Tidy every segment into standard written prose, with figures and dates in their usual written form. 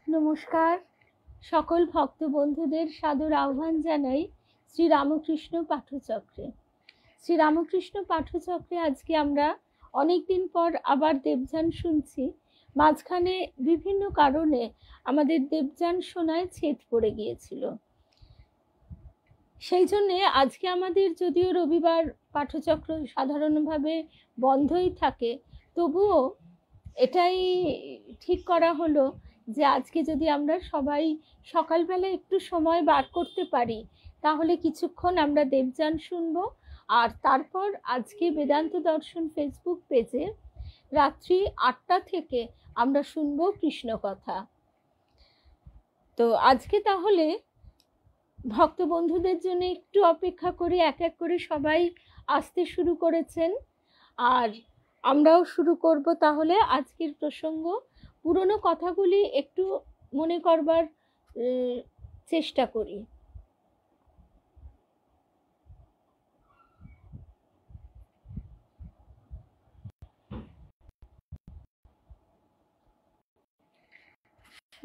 নমস্কার, সকল ভক্ত বন্ধুদের সাদর আহ্বান জানাই শ্রী রামকৃষ্ণ পাঠচক্রে। শ্রী রামকৃষ্ণ পাঠচক্রে আজকে আমরা অনেকদিন পর আবার দেবযান শুনছি। মাঝখানে বিভিন্ন কারণে আমাদের দেবযান শোনায় ছেদ পড়ে গিয়েছিল, সেই জন্যে আজকে আমাদের যদিও রবিবার পাঠচক্র সাধারণভাবে বন্ধই থাকে, তবুও এটাই ঠিক করা হলো যে আজকে যদি আমরা সবাই সকালবেলা একটু সময় বার করতে পারি তাহলে কিছুক্ষণ আমরা দেবযান শুনবো। আর তারপর আজকে বেদান্ত দর্শন ফেসবুক পেজে রাত্রি 8টা থেকে আমরা শুনবো কৃষ্ণ কথা। তো আজকে তাহলে ভক্ত বন্ধুদের জন্য একটু অপেক্ষা করে এক এক করে সবাই আসতে শুরু করেছেন, আর আমরাও শুরু করব। তাহলে আজকের প্রসঙ্গ, পুরনো কথাগুলি একটু মনে করবার চেষ্টা করি।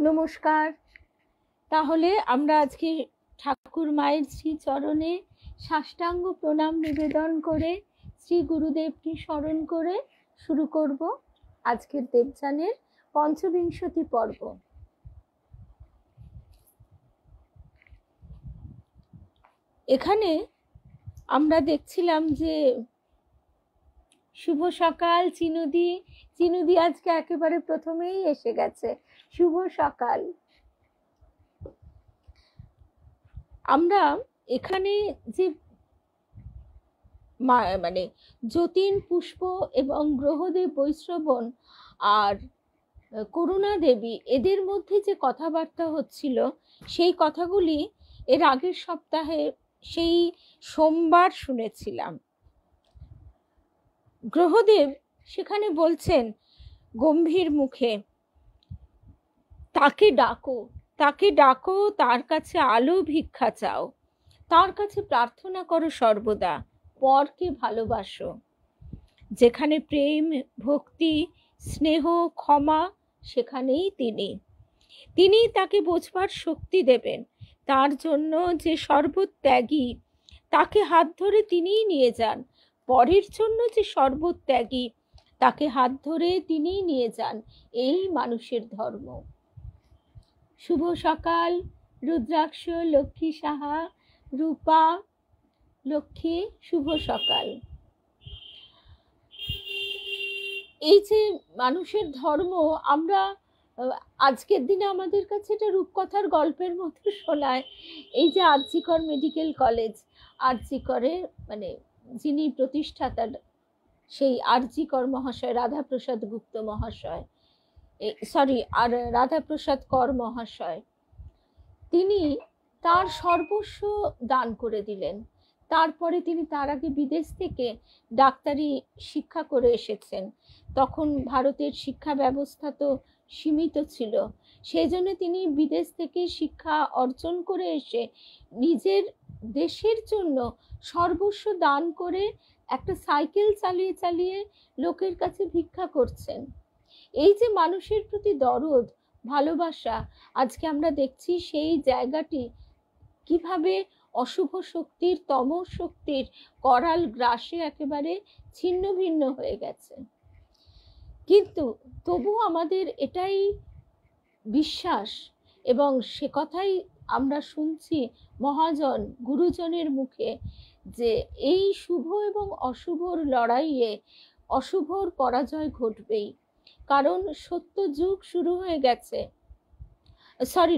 নমস্কার। তাহলে আমরা আজকে ঠাকুর মায়ের শ্রী চরণে সাষ্টাঙ্গ প্রণাম নিবেদন করে শ্রী গুরুদেবকে স্মরণ করে শুরু করব আজকের দেবযানের ৫বিংশতি পর্ব। এখানে আমরা দেখছিলাম যে শুভ সকাল চিনুদি। চিনুদি আজকে একেবারে প্রথমেই এসে গেছে। শুভ সকাল। আমরা এখানে যে মানে যতীন, পুষ্প এবং গ্রহদেব বৈশ্রবণ আর করুণা দেবী, এদের মধ্যে যে কথাবার্তা হচ্ছিল সেই কথাগুলি এর আগের সপ্তাহে সেই সোমবার শুনেছিলাম। গ্রহদেব সেখানে বলছেন গম্ভীর মুখে, তাকে ডাকো, তাকে ডাকো, তার কাছে আলো ভিক্ষা চাও, তার কাছে প্রার্থনা করো সর্বদা, পরকে ভালোবাসো। যেখানে প্রেম, ভক্তি, স্নেহ, ক্ষমা, সেখানেই তিনি তাকে বোঝবার শক্তি দেবেন। তার জন্য যে সর্বত্যাগী, তাকে হাত ধরে তিনিই নিয়ে যান। পরের জন্য যে সর্বত্যাগী, তাকে হাত ধরে তিনিই নিয়ে যান। এই মানুষের ধর্ম। শুভ সকাল রুদ্রাক্ষ, লক্ষ্মী সাহা, রূপা, লক্ষ্মী, শুভ সকাল। এই যে মানুষের ধর্ম, আমরা আজকের দিনে আমাদের কাছে এটা রূপকথার গল্পের মতো শোনায়। এই যে আর.জি. কর মেডিকেল কলেজ, আর.জি. করের মানে যিনি প্রতিষ্ঠাতা, সেই আর.জি. কর মহাশয়, রাধাপ্রসাদ গুপ্ত মহাশয়, আর রাধাপ্রসাদ কর মহাশয়, তিনি তার সর্বস্ব দান করে দিলেন। তারপরে তিনি তার আগে বিদেশ থেকে ডাক্তারি শিক্ষা করে এসেছেন। তখন ভারতের শিক্ষা ব্যবস্থা তো সীমিত ছিল, সেই জন্য তিনি বিদেশ থেকে শিক্ষা অর্জন করে এসে নিজের দেশের জন্য সর্বস্ব দান করে একটা সাইকেল চালিয়ে চালিয়ে লোকের কাছে ভিক্ষা করছেন। এই যে মানুষের প্রতি দরদ, ভালোবাসা, আজকে আমরা দেখছি সেই জায়গাটি কিভাবে অশুভ শক্তির, তমস শক্তির করাল গ্রাসে একেবারে ছিন্ন ভিন্ন হয়ে গেছে। কিন্তু তবু আমাদের এটাই বিশ্বাস, এবং সে কথাই আমরা শুনছি মহাজন গুরুজনের মুখে, যে এই শুভ এবং অশুভর লড়াইয়ে অশুভর পরাজয় ঘটবেই। কারণ সত্য যুগ শুরু হয়ে গেছে।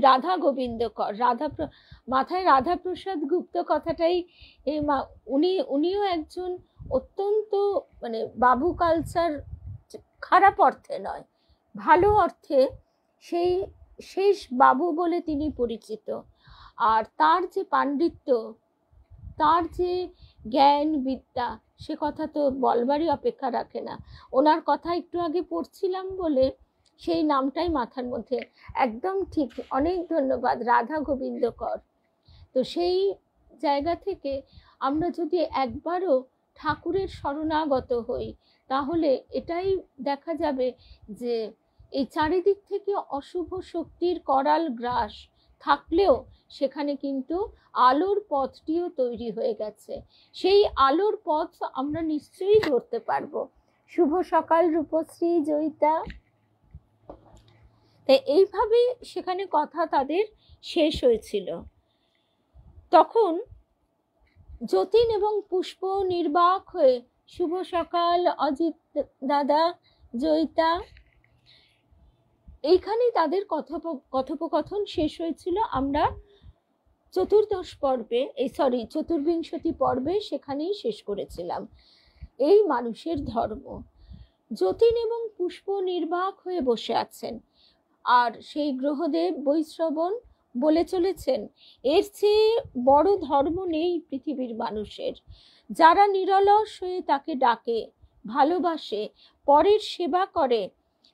রাধা গোবিন্দ কর, মাথায় রাধাপ্রসাদ গুপ্ত কথাটাই, উনিও একজন অত্যন্ত মানে বাবু কালচার, খারাপ অর্থে নয়, ভালো অর্থে সেই শেষ বাবু বলে তিনি পরিচিত। আর তার যে পাণ্ডিত্য, তার যে জ্ঞান বিদ্যা, সে কথা তো বলবারই অপেক্ষা রাখে না। ওনার কথা একটু আগে পড়ছিলাম বলে সেই নামটাই মাথার মধ্যে, একদম ঠিক, অনেক ধন্যবাদ, রাধা গোবিন্দ কর। তো সেই জায়গা থেকে আমরা যদি একবারও ঠাকুরের শরণাগত হই, তাহলে এটাই দেখা যাবে যে এই চারিদিক থেকে অশুভ শক্তির করাল গ্রাস থাকলেও সেখানে কিন্তু আলোর পথটিও তৈরি হয়ে গেছে। সেই আলোর পথ আমরা নিশ্চয়ই ধরতে পারবো। শুভ সকাল রূপশ্রী, জয়িতা। তাই এইভাবে সেখানে কথা তাদের শেষ হয়েছিল। তখন যতীন এবং পুষ্প নির্বাক হয়ে, শুভ সকাল অজিত দাদা, জয়িতা, এইখানেই তাদের কথোপকথন শেষ হয়েছিল। আমরা চতুর্বিংশতি পর্বে সেখানেই শেষ করেছিলাম। এই মানুষের ধর্ম। যতীন এবং পুষ্প নির্বাক হয়ে বসে আছেন, আর সেই গ্রহদেব বৈশ্রবণ বলে চলেছেন, এর চেয়ে বড় ধর্ম নেই পৃথিবীর মানুষের। যারা নিরলস হয়ে তাকে ডাকে, ভালোবাসে, পরের সেবা করে,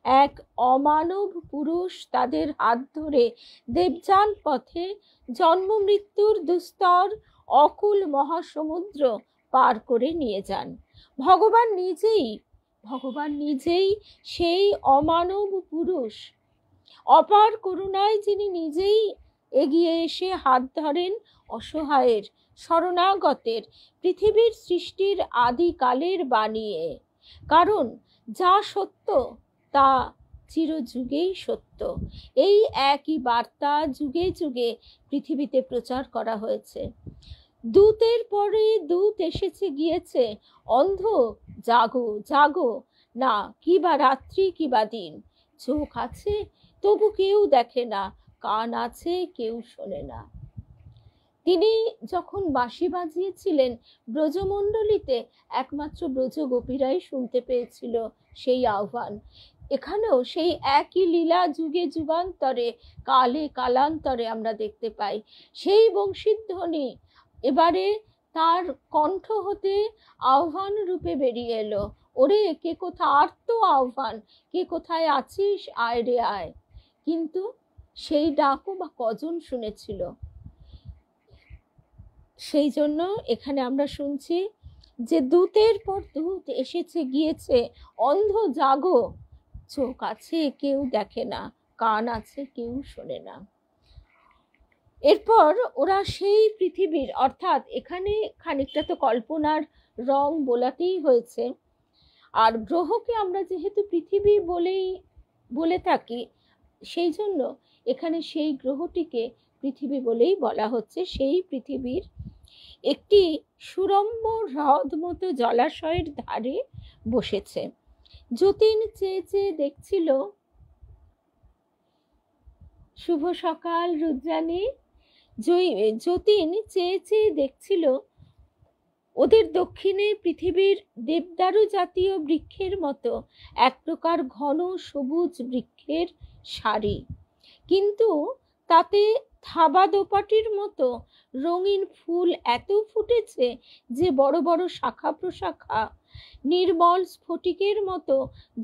এক অমানব পুরুষ তাদের হাত ধরে দেবযান পথে জন্ম মৃত্যুর দুস্তর অকুল মহাসমুদ্র পার করে নিয়ে যান। ভগবান নিজেই সেই অমানব পুরুষ। অপার করুণায় যিনি নিজেই এগিয়ে এসে হাত ধরেন অসহায়ের, শরণাগতের, পৃথিবীর সৃষ্টির আদিকালের বানিয়ে। কারণ যা সত্য তা চিরযুগেই সত্য। এই একই বার্তা যুগে যুগে পৃথিবীতে প্রচার করা হয়েছে। দূতের পরে দূত এসেছে গিয়েছে, অন্ধ জাগো জাগো, না কি বা রাত্রি কি বা দিন। চোখ আছে তবু কেউ দেখে না, কান আছে কেউ শোনে না। তিনি যখন বাঁশি বাজিয়েছিলেন ব্রজমণ্ডলীতে, একমাত্র ব্রজ গোপীরাই শুনতে পেয়েছিল সেই আহ্বান। এখানেও সেই একই লীলা যুগে যুগান্তরে, কালে কালান্তরে আমরা দেখতে পাই। সেই বংশীধ্বনি এবারে তার কণ্ঠ হতে আহ্বান রূপে বেরিয়ে এলো, ওরে কে কোথায়, আর্ত আহ্বান, কে কোথায় আছিস, আয় রে আয়। কিন্তু সেই ডাকও বা কজন শুনেছিল? সেই জন্য এখানে আমরা শুনছি যে দূতের পর দূত এসেছে গিয়েছে, অন্ধ জাগো, চোখ আছে কেউ দেখে না, কান আছে কেউ শোনে না। এরপর ওরা সেই পৃথিবীর, অর্থাৎ এখানে খানিকটা তো কল্পনার রং বোলাতেই হয়েছে, আর গ্রহকে আমরা যেহেতু পৃথিবী বলে থাকি, সেই জন্য এখানে সেই গ্রহটিকে পৃথিবী বলেই বলা হচ্ছে। সেই পৃথিবীর একটি সুরম্য হ্রদ মতো জলাশয়ের ধারে বসেছে। যতীন চেয়ে চেয়ে দেখছিল, শুভ সকাল রুদ্রাণী। যতীন চেয়ে চেয়ে দেখছিল ওদের দক্ষিণে পৃথিবীর দেবদারু জাতীয় বৃক্ষের মতো এক প্রকার ঘন সবুজ বৃক্ষের সারি, কিন্তু তাতে থাবা দোপাটির মতো রঙিন ফুল এত ফুটেছে যে বড় বড় শাখা প্রশাখা নির্মল স্ফটিকের মতো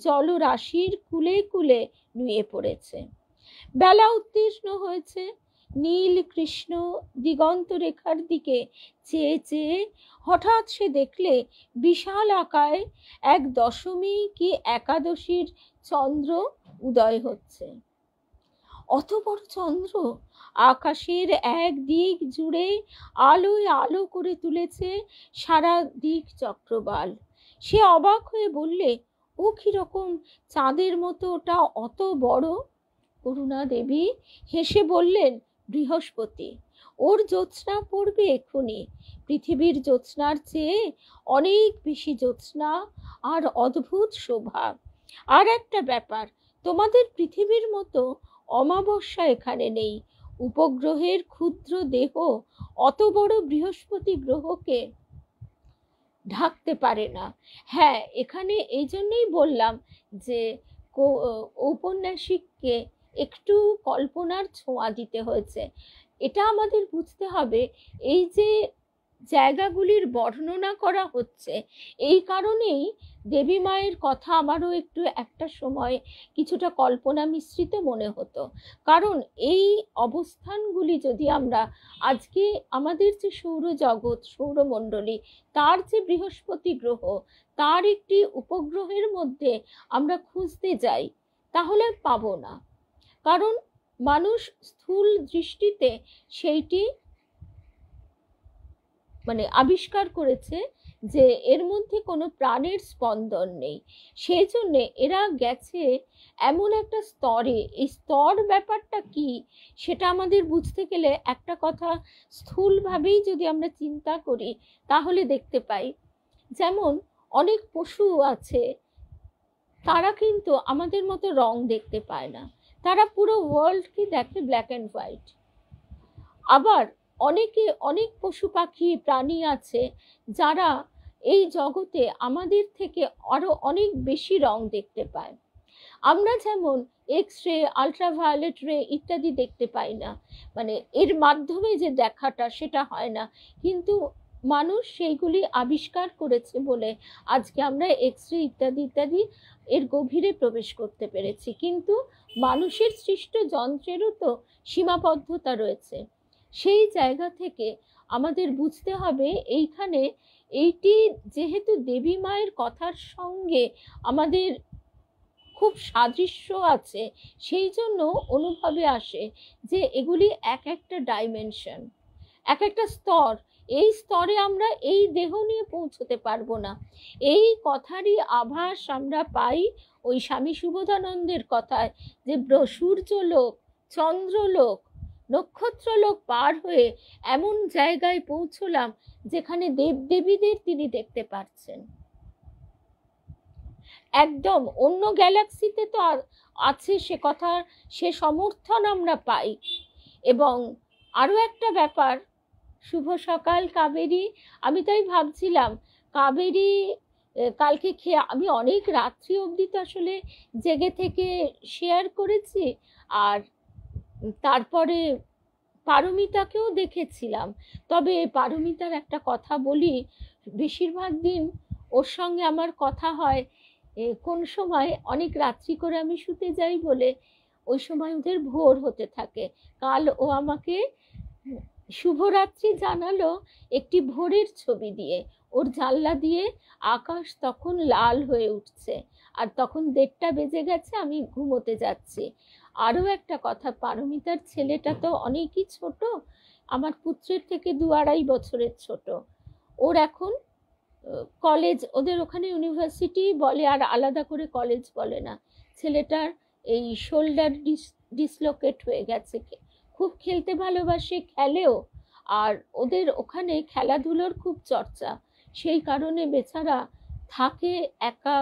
জলরাশির কুলে কুলে নুয়ে পড়েছে। বেলা উত্তীর্ণ হয়েছে। নীল কৃষ্ণ দিগন্ত রেখার দিকে চেয়ে চেয়ে হঠাৎ সে দেখলে বিশাল আকায় এক দশমী কি একাদশীর চন্দ্র উদয় হচ্ছে। অত বড় চন্দ্র আকাশের এক দিক জুড়ে আলোয় আলো করে তুলেছে সারা দিক চক্রবাল। সে অবাক হয়ে বললে, ও কিরকম চাঁদের মতো ওটা অত বড়? করুণা দেবী হেসে বললেন, বৃহস্পতি, ওর জ্যোৎস্না পড়বে এক্ষুনি। পৃথিবীর জ্যোৎস্নার চেয়ে অনেক বেশি জ্যোৎস্না আর অদ্ভুত শোভা। আর একটা ব্যাপার, তোমাদের পৃথিবীর মতো অমাবস্যা এখানে নেই। উপগ্রহের ক্ষুদ্র দেহ অত বড় বৃহস্পতি গ্রহকে ঢাকতে পারে না। হ্যাঁ, এখানে এই জন্যই বললাম যে ঔপন্যাসিককে একটু কল্পনার ছোঁয়া দিতে হয়েছে। এটা আমাদের বুঝতে হবে, এই যে জায়গাগুলির বর্ণনা করা হচ্ছে, এই কারণেই দেবী মায়ের কথা আমারও একটু একটা সময় কিছুটা কল্পনা মিশ্রিত মনে হতো। কারণ এই অবস্থানগুলি যদি আমরা আজকে আমাদের যে সৌরজগৎ, সৌরমণ্ডলী, তার যে বৃহস্পতি গ্রহ, তার একটি উপগ্রহের মধ্যে আমরা খুঁজতে যাই, তাহলে পাবো না। কারণ মানুষ স্থূল দৃষ্টিতে সেইটি মানে আবিষ্কার করেছে যে এর মধ্যে কোনো প্রাণের স্পন্দন নেই। সেই জন্যে এরা গেছে এমন একটা স্তরে। এই স্তর ব্যাপারটা কি সেটা আমাদের বুঝতে গেলে একটা কথা স্থূলভাবেই যদি আমরা চিন্তা করি তাহলে দেখতে পাই, যেমন অনেক পশু আছে, তারা কিন্তু আমাদের মতো রং দেখতে পায় না, তারা পুরো ওয়ার্ল্ডকে দেখে ব্ল্যাক অ্যান্ড হোয়াইট। আবার অনেক পশু পাখি প্রাণী আছে যারা এই জগতে আমাদের থেকে আরো অনেক বেশি রং দেখতে পায়। আমরা যেমন এক্স রে, আল্ট্রাভায়োলেট রে ইত্যাদি দেখতে পাই না, মানে এর মাধ্যমে যে দেখাটা সেটা হয় না, কিন্তু মানুষ সেইগুলি আবিষ্কার করেছে বলে আজকে আমরা এক্স রে ইত্যাদি ইত্যাদি এর গভীরে প্রবেশ করতে পেরেছি। কিন্তু মানুষের সৃষ্ট যন্ত্রেরও তো সীমাবদ্ধতা রয়েছে। সেই জায়গা থেকে আমাদের বুঝতে হবে এইখানে এইটি যেহেতু দেবী মায়ের কথার সঙ্গে আমাদের খুব সাদৃশ্য আছে, সেই জন্য অনুভবে আসে যে এগুলি এক একটা ডাইমেনশন, এক একটা স্তর। এই স্তরে আমরা এই দেহ নিয়ে পৌঁছতে পারবো না। এই কথারই আভাস আমরা পাই ওই স্বামী সুবোধানন্দের কথায়, যে সূর্যলোক, চন্দ্রলোক, নক্ষত্রলোক পার হয়ে এমন জায়গায় পৌঁছলাম যেখানে দেবদেবীদের তিনি দেখতে পাচ্ছেন। একদম অন্য গ্যালাক্সিতে তো আছে, সে কথা, সে সমর্থন আমরা পাই। এবং আরো একটা ব্যাপার, শুভ সকাল কাবেরী। আমি তাই ভাবছিলাম কাবেরী কালকে খেয়ে আমি অনেক রাত্রি অবধি তো আসলে জেগে থেকে শেয়ার করেছি, আর তারপরে পারমিতাকেও দেখেছিলাম। তবে পারমিতার একটা কথা বলি, বেশিরভাগ দিন ওর সঙ্গে আমার কথা হয় কোন সময় অনেক রাত্রি করে আমি শুতে যাই বলে, ওই সময় ওদের ভোর হতে থাকে। কাল ও আমাকে শুভরাত্রি জানালো একটি ভোরের ছবি দিয়ে। ওর জানলা দিয়ে আকাশ তখন লাল হয়ে উঠছে, আর তখন 1:30 বেজে গেছে, আমি ঘুমোতে যাচ্ছি। আরও একটা কথা, পারমিতার ছেলেটা তো অনেকই ছোট, আমার পুত্রের থেকে 2-2.5 বছরের ছোট। ওর এখন কলেজ, ওদের ওখানে ইউনিভার্সিটি বলে, আর আলাদা করে কলেজ বলে না। ছেলেটার এই শোল্ডার ডিসলোকেট হয়ে গেছে। খুব খেলতে ভালোবাসে, খেলেও, আর ওদের ওখানে খেলাধুলোর খুব চর্চা। সেই কারণে বেচারা থাকে একা,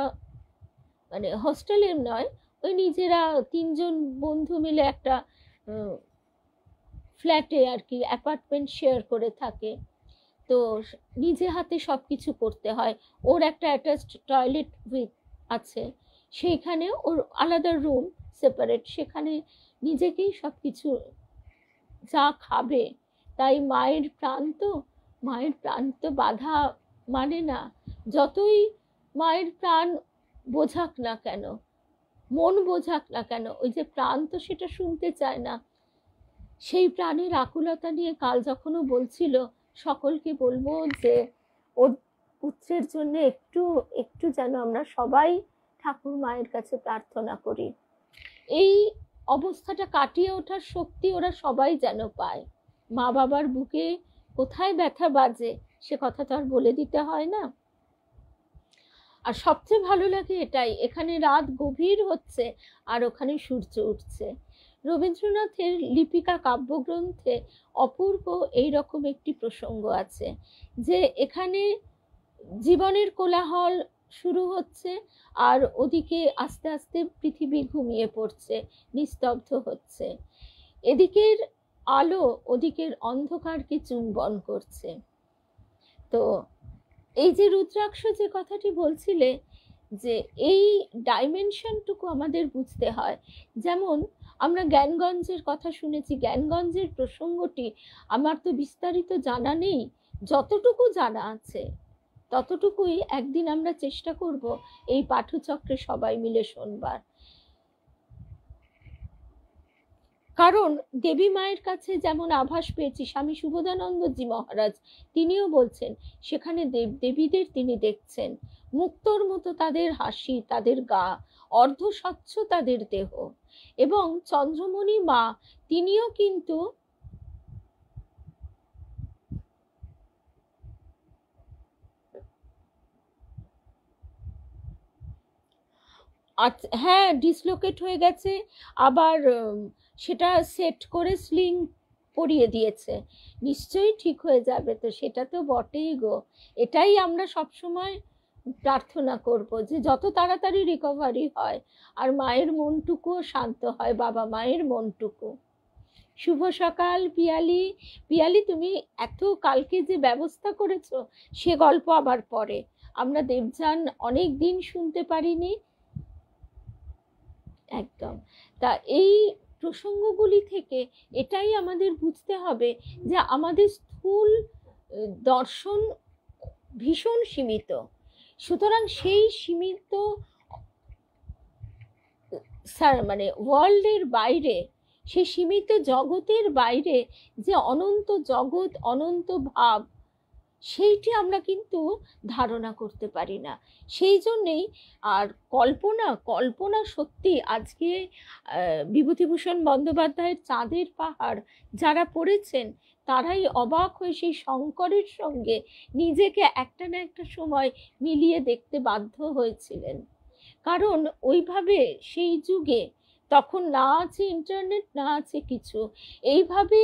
মানে হস্টেলে নয়, ওই নিজেরা 3 জন বন্ধু মিলে একটা ফ্ল্যাটে আর কি, অ্যাপার্টমেন্ট শেয়ার করে থাকে। তো নিজে হাতে সব কিছু করতে হয়। ওর একটা অ্যাটাচড টয়লেট উইথ আছে, সেইখানে ওর আলাদা রুম সেপারেট, সেখানে নিজেকেই সব কিছু যা খাবে। তাই মায়ের প্রাণ তো বাধা মানে না। যতই মায়ের প্রাণ বোঝাক না কেন, মন বোঝাক না কেন, ওই যে প্রাণ তো সেটা শুনতে চায় না। সেই প্রাণের আকুলতা নিয়ে কাল যখন ও বলছিল, সকলকে বলবো যে ওর পুত্রের জন্য একটু একটু যেন আমরা সবাই ঠাকুর মায়ের কাছে প্রার্থনা করি। এই অবস্থাটা কাটিয়ে ওঠার শক্তি ওরা সবাই যেন পায়। মা বাবার বুকে কোথায় ব্যথা বাজে সে কথা তো আর বলে দিতে হয় না। আর সবচেয়ে ভালো লাগে এটাই, এখানে রাত গভীর হচ্ছে আর ওখানে সূর্য উঠছে। রবীন্দ্রনাথের লিপিকা কাব্যগ্রন্থে অপূর্ব এইরকম একটি প্রসঙ্গ আছে, যে এখানে জীবনের কোলাহল শুরু হচ্ছে, আর ওদিকে আস্তে আস্তে পৃথিবী ঘুমিয়ে পড়ছে, নিস্তব্ধ হচ্ছে। এদিকের আলো ওদিকের অন্ধকারকে চুম্বন করছে। তো এই যে রুদ্রাক্ষ যে কথাটি বলছিলে, যে এই ডাইমেনশনটুকু আমাদের বুঝতে হয়। যেমন আমরা জ্ঞানগঞ্জের কথা শুনেছি, জ্ঞানগঞ্জের প্রসঙ্গটি আমার তো বিস্তারিত জানা নেই, যতটুকু জানা আছে ততটুকুই একদিন আমরা চেষ্টা করব এই পাঠচক্রে সবাই মিলে শোনবার। কারণ দেবী মায়ের কাছে যেমন আভাস পেয়েছি, স্বামী শুভদানন্দজি মহারাজ তিনিও বলছেন সেখানে দেবদেবীদের তিনি দেখছেন, মুক্তোর মতো তাদের হাসি, তাদের গা, অর্ধস্বচ্ছ তাদের দেহ। এবং চন্দ্রমণি মা তিনিও কিন্তু হ্যাঁ, ডিসলোকেট হয়ে গেছে, আবার সেটা সেট করে স্লিং পরিয়ে দিয়েছে, নিশ্চয়ই ঠিক হয়ে যাবে। তো সেটা তো বটেই গো, এটাই আমরা সবসময় প্রার্থনা করব যে যত তাড়াতাড়ি রিকভারি হয় আর মায়ের মনটুকুও শান্ত হয়, বাবা মায়ের মনটুকু। শুভ সকাল পিয়ালি। পিয়ালি, তুমি এত কালকে যে ব্যবস্থা করেছো সে গল্প আবার পরে, আমরা দেবযান অনেক দিন শুনতে পারিনি একদম। তা এই প্রসঙ্গগুলি থেকে এটাই আমাদের বুঝতে হবে যে আমাদের স্থূল দর্শন ভীষণ সীমিত, সুতরাং সেই সীমিত মানে ওয়ার্ল্ডের বাইরে, সেই সীমিত জগতের বাইরে যে অনন্ত জগৎ, অনন্ত ভাব, সেইটি আমরা কিন্তু ধারণা করতে পারি না। সেই জন্যেই আর কল্পনা, কল্পনা সত্যি আজকে বিভূতিভূষণ বন্দ্যোপাধ্যায়ের চাঁদের পাহাড় যারা পড়েছেন তারাই অবাক হয়ে সেই শঙ্করের সঙ্গে নিজেকে একটা না একটা সময় মিলিয়ে দেখতে বাধ্য হয়েছিলেন। কারণ ওইভাবে সেই যুগে, তখন না আছে ইন্টারনেট, না আছে কিছু, এইভাবে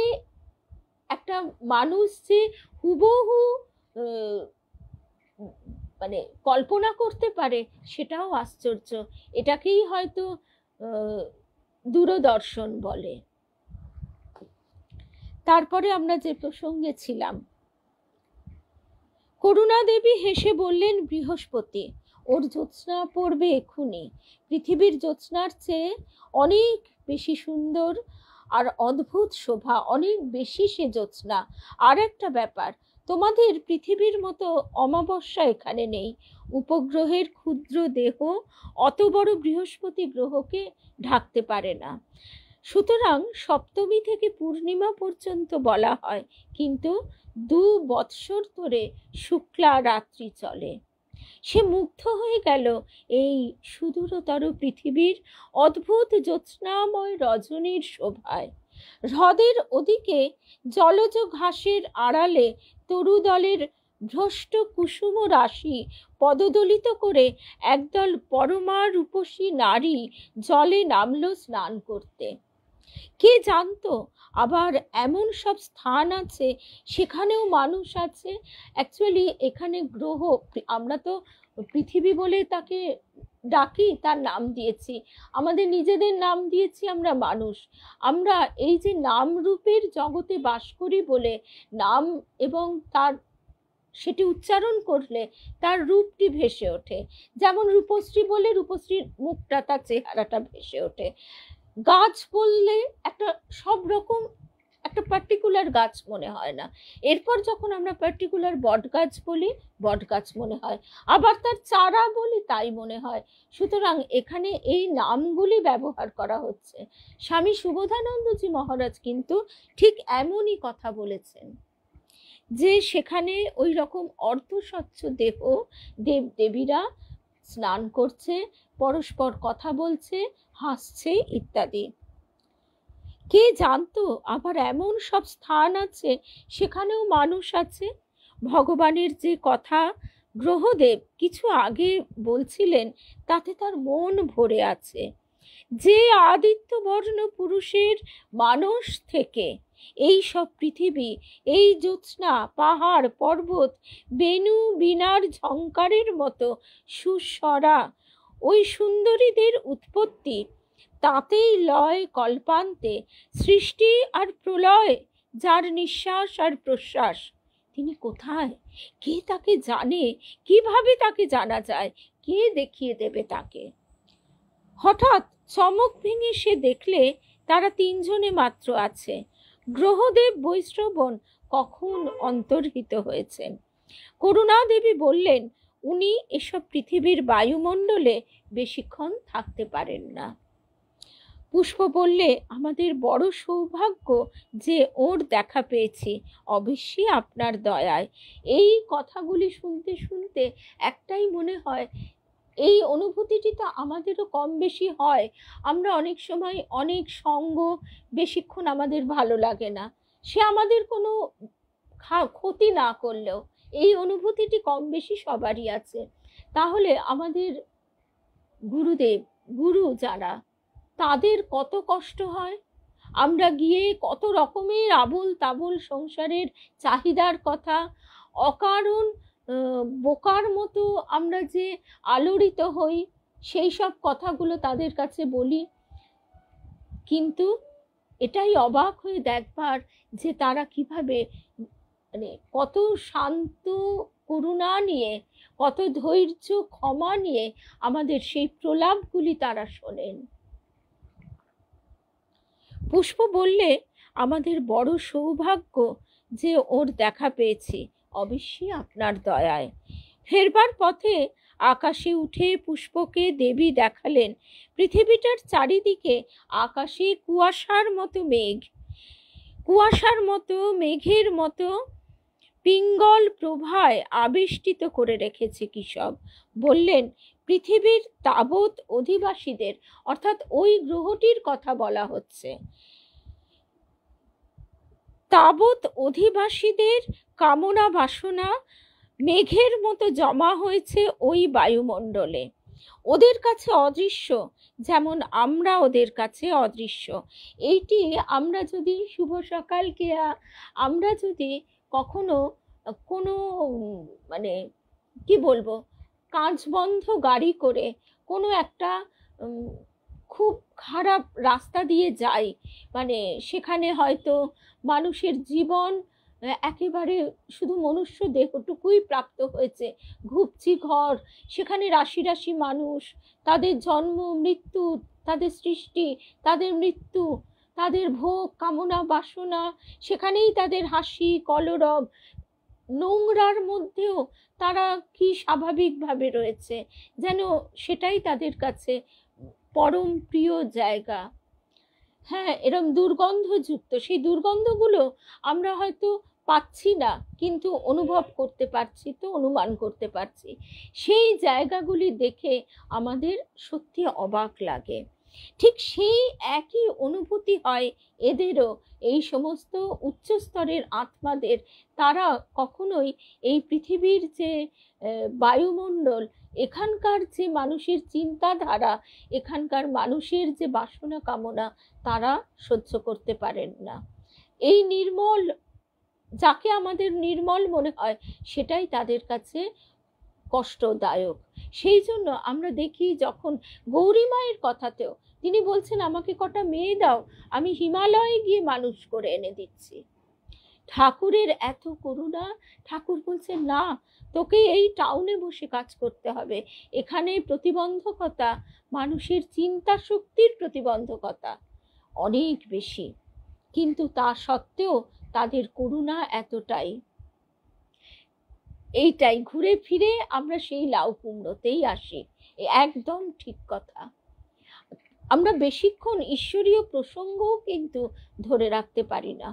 একটা মানুষ যে হুবহু মানে কল্পনা করতে পারে সেটাও আশ্চর্য। এটাকেই হয়তো দূরদর্শন বলে। তারপরে আমরা যে প্রসঙ্গে ছিলাম, করুণা দেবী হেসে বললেন, বৃহস্পতি, ওর জ্যোৎস্না পড়বে এক্ষুনি, পৃথিবীর জ্যোৎস্নার চেয়ে অনেক বেশি সুন্দর আর অদ্ভুত শোভা, অনেক বেশি সে জ্যোৎস্না। আর একটা ব্যাপার, তোমাদের পৃথিবীর মতো অমাবস্যা এখানে নেই, উপগ্রহের ক্ষুদ্র দেহ অত বড় বৃহস্পতি গ্রহকে ঢাকতে পারে না, সুতরাং সপ্তমী থেকে পূর্ণিমা পর্যন্ত বলা হয়, কিন্তু 2 বৎসর ধরে শুক্লা রাত্রি চলে। সে মুগ্ধ হয়ে গেল এই সুদূরতর পৃথিবীর অদ্ভুত জ্যোৎস্নাময় রজনীর শোভায়। হ্রদের ওদিকে জলজ ঘাসের আড়ালে তরুদলের ভ্রষ্ট কুসুম রাশি পদদলিত করে একদল পরমা রূপসী নারী জলে নামলো স্নান করতে। কে জানতো আবার এমন সব স্থান আছে সেখানেও মানুষ আছে। অ্যাকচুয়ালি এখানে গ্রহ, আমরা তো পৃথিবী বলে তাকে ডাকি, তার নাম দিয়েছি, আমাদের নিজেদের নাম দিয়েছি আমরা মানুষ। আমরা এই যে নাম রূপের জগতে বাস করি বলে নাম এবং তার সেটি উচ্চারণ করলে তার রূপটি ভেসে ওঠে। যেমন রূপশ্রী বলে রূপশ্রীর মুখটা, তার চেহারাটা ভেসে ওঠে। গাছ বললে একটা সব রকম একটা পার্টিকুলার গাছ মনে হয় না, এরপর যখন আমরা পার্টিকুলার বট গাছ বলি বট গাছ মনে হয়, আবার তার চারা বলি তাই মনে হয়। সুতরাং এখানে এই নামগুলি ব্যবহার করা হচ্ছে। স্বামী সুবোধানন্দজি মহারাজ কিন্তু ঠিক এমনই কথা বলেছেন যে সেখানে ওই রকম অর্ধস্বচ্ছ দেহ দেব দেবীরা স্নান করছে, পরস্পর কথা বলছে, হাসছে ইত্যাদি। কে জানতো আবার এমন সব স্থান আছে সেখানেও মানুষ আছে। ভগবানের যে কথা গ্রহদেব কিছু আগে বলছিলেন তাতে তার মন ভরে আছে। যে আদিত্যবর্ণ পুরুষের মানস থেকে এই সব পৃথিবী, এই জ্যোৎস্না, পাহাড় পর্বত, বেণু বীণার ঝঙ্কারের মতো সুস্বরা ওই সুন্দরীদের উৎপত্তি, তাতেই লয় কল্পান্তে, সৃষ্টি আর প্রলয়, যার নিঃশ্বাস আর প্রশ্বাস, তিনি কোথায়? কে তাকে জানে? কিভাবে তাকে জানা যায়? কে দেখিয়ে দেবে তাকে? হঠাৎ চমক ভেঙে সে দেখলে তারা 3 জনে মাত্র আছে। গ্রহদেব বৈশ্রবণ কখন অন্তর্হিত হয়েছেন। করুণা দেবী বললেন, উনি এসব পৃথিবীর বায়ুমণ্ডলে বেশিক্ষণ থাকতে পারেন না। পুষ্প বললে, আমাদের বড় সৌভাগ্য যে ওর দেখা পেয়েছি, অবশ্যই আপনার দয়ায়। এই কথাগুলি শুনতে শুনতে একটাই মনে হয়, এই অনুভূতিটি তো আমাদেরও কম বেশি হয়। আমরা অনেক সময় অনেক সঙ্গ বেশিক্ষণ আমাদের ভালো লাগে না, সে আমাদের কোনো ক্ষতি না করলেও এই অনুভূতিটি কম বেশি সবারই আছে। তাহলে আমাদের গুরুদেব, গুরু যারা, তাদের কত কষ্ট হয়। আমরা গিয়ে কত রকমের আবোল তাবোল সংসারের চাহিদার কথা অকারণ বোকার মতো আমরা যে আলোড়িত হই, সেই সব কথাগুলো তাদের কাছে বলি। কিন্তু এটাই অবাক হয়ে দেখবার যে তারা কিভাবে, মানে কত শান্ত করুণা নিয়ে, কত ধৈর্য ক্ষমা নিয়ে আমাদের সেই প্রলাপগুলি তারা শোনেন। পুষ্প বললে, আমাদের বড় সৌভাগ্য যে ওর দেখা পেয়েছি, অবশ্যই আপনার দয়ায়। ফেরবার পথে আকাশে উঠে পুষ্পকে দেবী দেখালেন পৃথিবীটার চারিদিকে আকাশে কুয়াশার মতো মেঘ, কুয়াশার মতো মেঘের মতো পিঙ্গল প্রভায় আবেষ্টিত করে রেখেছে কি সব। বললেন, পৃথিবীর তাবৎ অধিবাসীদের, অর্থাৎ ওই গ্রহটির কথা বলা হচ্ছে, তাবৎ অধিবাসীদের কামনা বাসনা মেঘের মতো জমা হয়েছে ওই বায়ুমণ্ডলে। ওদের কাছে অদৃশ্য, যেমন আমরা ওদের কাছে অদৃশ্য। এইটি আমরা যদি, শুভ সকাল কেয়া, আমরা যদি কখনো কোনো মানে কি বলবো, কাঁচ বন্ধ গাড়ি করে কোনো একটা খুব খারাপ রাস্তা দিয়ে যাই, মানে সেখানে হয়তো মানুষের জীবন একেবারে শুধু মনুষ্য দেহটুকুই প্রাপ্ত হয়েছে, ঘুপচি ঘর, সেখানে রাশি রাশি মানুষ, তাদের জন্ম মৃত্যু, তাদের সৃষ্টি, তাদের মৃত্যু, তাদের ভোগ কামনা বাসনা, সেখানেই তাদের হাসি কলরব, নোংরার মধ্যেও তারা কি স্বাভাবিকভাবে রয়েছে, যেন সেটাই তাদের কাছে পরম প্রিয় জায়গা। হ্যাঁ, এরম দুর্গন্ধযুক্ত, সেই দুর্গন্ধগুলো আমরা হয়তো পাচ্ছি না, কিন্তু অনুভব করতে পারছি, তো অনুমান করতে পারছি। সেই জায়গাগুলি দেখে আমাদের সত্যি অবাক লাগে। ঠিক সেই একই অনুভূতি হয় এদেরও, এই সমস্ত উচ্চস্তরের আত্মাদের। তারা কখনোই এই পৃথিবীর যে বায়ুমণ্ডল, এখানকার যে মানুষের চিন্তাধারা, এখানকার মানুষের যে বাসনা কামনা, তারা সহ্য করতে পারেন না। এই নির্মল, যাকে আমাদের নির্মল মনে হয়, সেটাই তাদের কাছে কষ্টদায়ক। সেই জন্য আমরা দেখি, যখন গৌরী মায়ের কথাতেও তিনি বলছেন, আমাকে কটা মেয়ে দাও, আমি হিমালয়ে গিয়ে মানুষ করে এনে দিচ্ছি। ঠাকুরের এত করুণা, ঠাকুর বলছেন, না, তোকে এই টাউনে বসে কাজ করতে হবে। এখানে প্রতিবন্ধকতা, মানুষের চিন্তা শক্তির প্রতিবন্ধকতা অনেক বেশি, কিন্তু তা সত্ত্বেও তাদের করুণা এতটাই। এইটাই ঘুরে ফিরে আমরা সেই লাউ কুমড়োতেই আসি। একদম ঠিক কথা। আমরা বেশিক্ষণ ঈশ্বরীয় প্রসঙ্গও কিন্তু ধরে রাখতে পারি না।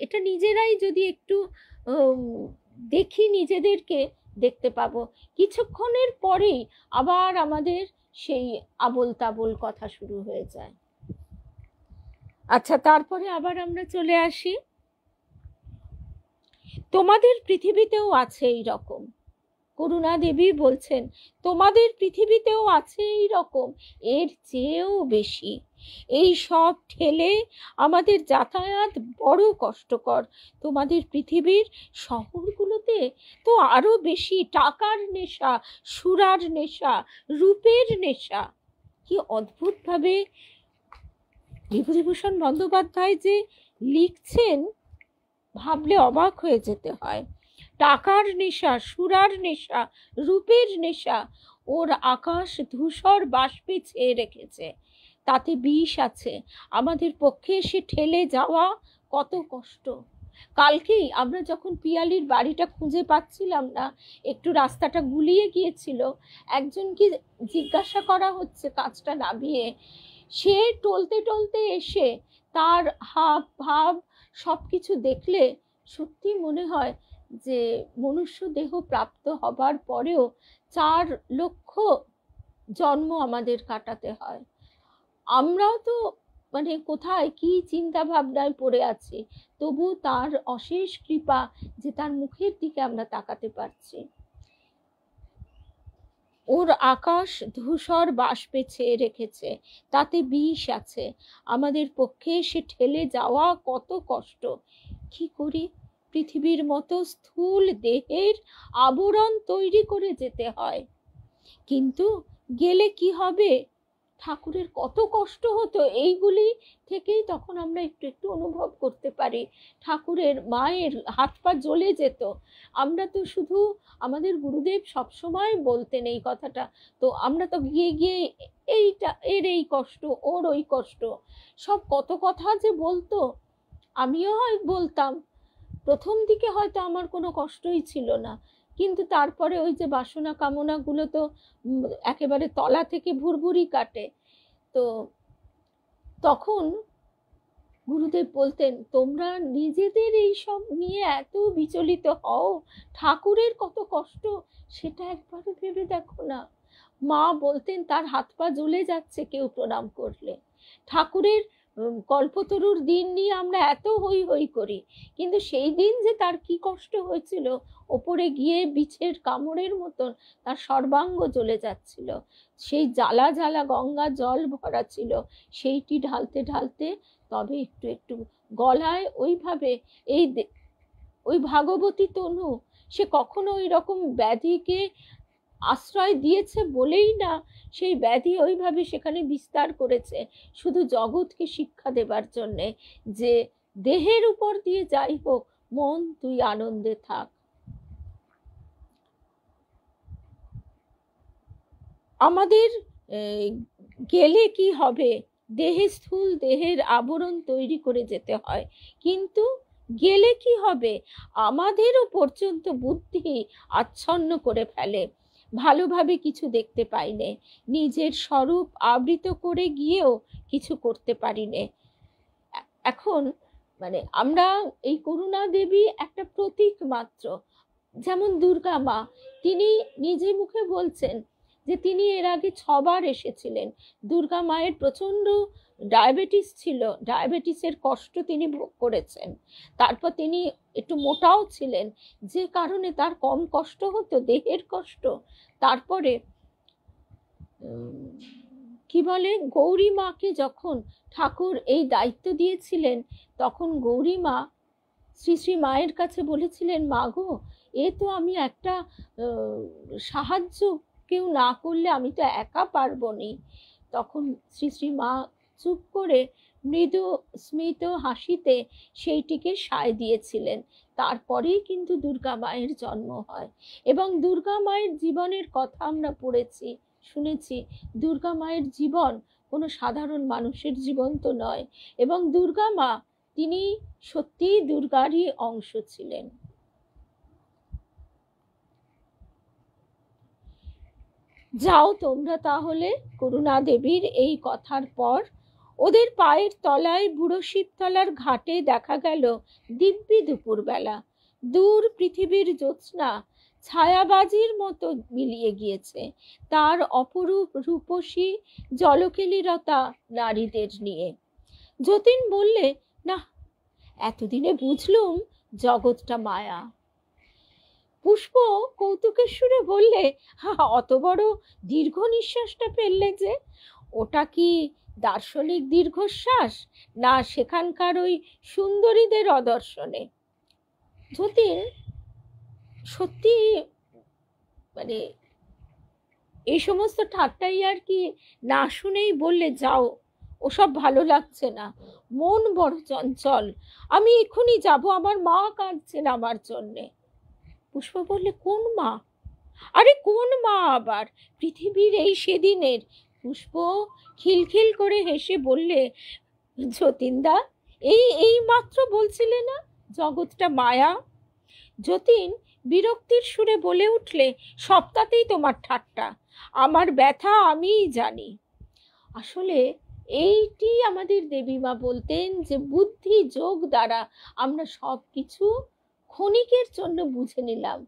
এটা নিজেরাই যদি একটু দেখি, নিজেদেরকে দেখতে পাবো, কিছুক্ষণের পরেই আবার আমাদের সেই আবোল তাবোল কথা শুরু হয়ে যায়। আচ্ছা, তারপরে আবার আমরা চলে আসি, তোমাদের পৃথিবীতেও আছে এই রকম। করুণা দেবী বলছেন, তোমাদের পৃথিবীতেও আছে এই রকম, এর চেয়েও বেশি। এই সব ঠেলে আমাদের যাতায়াত বড় কষ্টকর। তোমাদের পৃথিবীর শহরগুলোতে তো আরো বেশি টাকার নেশা, সুরার নেশা, রূপের নেশা। কি অদ্ভুতভাবে বিভূতিভূষণ বন্দ্যোপাধ্যায় যে লিখছেন, ভাবলে অবাক হয়ে যেতে হয়। টাকার নেশা, সুরার নেশা, রূপের নেশা, ওর আকাশ ধূসর বাষ্পে ছেয়ে রেখেছে, তাতে বিষ আছে। আমাদের পক্ষে সে ঠেলে যাওয়া কত কষ্ট। কালকেই আমরা যখন পিয়ালির বাড়িটা খুঁজে পাচ্ছিলাম না, একটু রাস্তাটা গুলিয়ে গিয়েছিল, একজনকে জিজ্ঞাসা করা হচ্ছে কাজটা নামিয়ে, সে টলতে টলতে এসে তার হাব ভাব সব কিছু দেখলে সত্যি মনে হয় যে মনুষ্য দেহ প্রাপ্ত হবার পরেও 4 লক্ষ জন্ম আমাদের কাটাতে হয়। আমরাও তো মানে কোথায় কি চিন্তা ভাবনায় পড়ে আছি, তবু তার অশেষ কৃপা যে তার মুখের দিকে আমরা তাকাতে পারছি। ওর আকাশ ধূসর বাষ্পে ছেয়ে রেখেছে, তাতে বিষ আছে। আমাদের পক্ষে সে ঠেলে যাওয়া কত কষ্ট। কি করি? পৃথিবীর মতো স্থূল দেহের আবরণ তৈরি করে যেতে হয়। কিন্তু গেলে কি হবে? ঠাকুরের কত কষ্ট হতো, এইগুলি থেকেই তখন আমরা একটু একটু অনুভব করতে পারি। ঠাকুরের মায়ের হাত পা জ্বলে যেত। আমরা তো শুধু, আমাদের গুরুদেব সবসময় বলতেন এই কথাটা, তো আমরা তো গিয়ে গিয়ে এইটা এর এই কষ্ট, ওর ওই কষ্ট, সব কত কথা যে বলতো। আমিও হয় বলতাম। প্রথম দিকে হয়তো আমার কোনো কষ্টই ছিল না, কিন্তু তারপরে ওই যে বাসনা কামনাগুলো তো একেবারে তলা থেকে ভুরভুরি কাটে। তো তখন গুরুদেব বলতেন, তোমরা নিজেদের এই সব নিয়ে এত বিচলিত হও, ঠাকুরের কত কষ্ট সেটা একবার ভেবে দেখো না। মা বলতেন তার হাত পা জ্বলে যাচ্ছে কেউ প্রণাম করলে। ঠাকুরের কল্পতরুর দিন নিয়ে আমরা এত হই হই করি, কিন্তু সেই দিন যে তার কি কষ্ট হয়েছিল, ওপরে গিয়ে বিছের কামড়ের মতন তার সর্বাঙ্গ জ্বলে যাচ্ছিল, সেই জ্বালা জ্বালা গঙ্গা জল ভরা ছিল, সেইটি ঢালতে ঢালতে তবে একটু একটু গলায় ওইভাবে এই ওই ভাগবতী তনু, সে কখনো ওই রকম ব্যাধিকে আশ্রয় দিয়েছে বলেই না সেই ব্যাধি ওইভাবে সেখানে বিস্তার করেছে, শুধু জগৎকে শিক্ষা দেবার জন্যে যে দেহের উপর দিয়ে যাই হোক, মন তুই আনন্দে থাক। আমাদের গেলে কি হবে? দেহে স্থূল দেহের আবরণ তৈরি করে যেতে হয়, কিন্তু গেলে কি হবে? আমাদেরও পর্যন্ত বুদ্ধি আচ্ছন্ন করে ফেলে, ভালোভাবে কিছু দেখতে পাইনে, নিজের স্বরূপ আবৃত করে গিয়েও কিছু করতে পারিনে। এখন মানে আমরা এই করুণা দেবী একটা প্রতীক মাত্র। যেমন দুর্গা মা, তিনি নিজে মুখে বলছেন যে তিনি এর আগে 6বার এসেছিলেন। দুর্গা মায়ের প্রচণ্ড ডায়াবেটিস ছিল, ডায়াবেটিসের কষ্ট তিনি ভোগ করেছেন। তারপর তিনি একটু মোটাও ছিলেন, যে কারণে তার কম কষ্ট হতো, দেহের কষ্ট। তারপরে কি বলে, গৌরী মাকে যখন ঠাকুর এই দায়িত্ব দিয়েছিলেন, তখন গৌরী মা শ্রী শ্রী মায়ের কাছে বলেছিলেন, মা গো, এ তো আমি একটা সাহায্য কেউ না করলে আমি তো একা পারবো নি। তখন শ্রী শ্রী মা চুপ করে মৃদু স্মিত হাসিতে সেইটিকে সায় দিয়েছিলেন। তারপরেই কিন্তু দুর্গা মায়ের জন্ম হয়। এবং দুর্গা মায়ের জীবনের কথা আমরা পড়েছি, শুনেছি। দুর্গা মায়ের জীবন কোনো সাধারণ মানুষের জীবন তো নয়, এবং দুর্গা মা তিনি সত্যিই দুর্গারই অংশ ছিলেন। যাও তোমরা তাহলে করুণা দেবীর এই কথার পর ওদের পায়ের তলায় বুড়ো শিবতলার ঘাটে দেখা গেল দিব্যি দুপুরবেলা। দূর পৃথিবীর জ্যোৎস্না ছায়াবাজির মতো মিলিয়ে গিয়েছে তার অপরূপ রূপসী জলকেলিরতা নারীদের নিয়ে। যতীন বললে, না, এতদিনে বুঝলুম জগৎটা মায়া। পুষ্প কৌতুকের সুরে বললে, অত বড় দীর্ঘ নিঃশ্বাসটা ফেললে যে, ওটা কি দার্শনিক দীর্ঘশ্বাস, না সেখানকার ওই সুন্দরীদের অদর্শনে? যতীন সত্যি মানে এই সমস্ত ঠাট্টাই আর কি না শুনেই বললে, যাও, ওসব ভালো লাগছে না, মন বড় চঞ্চল, আমি এক্ষুনি যাব, আমার মা কাঁদছেন আমার জন্যে। পুষ্প বললে, কোন মা? আরে কোন মা আবার? পৃথিবীর এই সেদিনের। পুষ্প খিলখিল করে হেসে বললে, যতীনদা, এই মাত্র বলছিলে না জগৎটা মায়া? যতীন বিরক্তির সুরে বলে উঠলে, সবটাতেই তোমার ঠাট্টা, আমার ব্যথা আমিই জানি। আসলে এইটি আমাদের দেবীমা বলতেন যে বুদ্ধি যোগ দ্বারা আমরা সব কিছু ক্ষণিকের জন্য বুঝে নিলাম,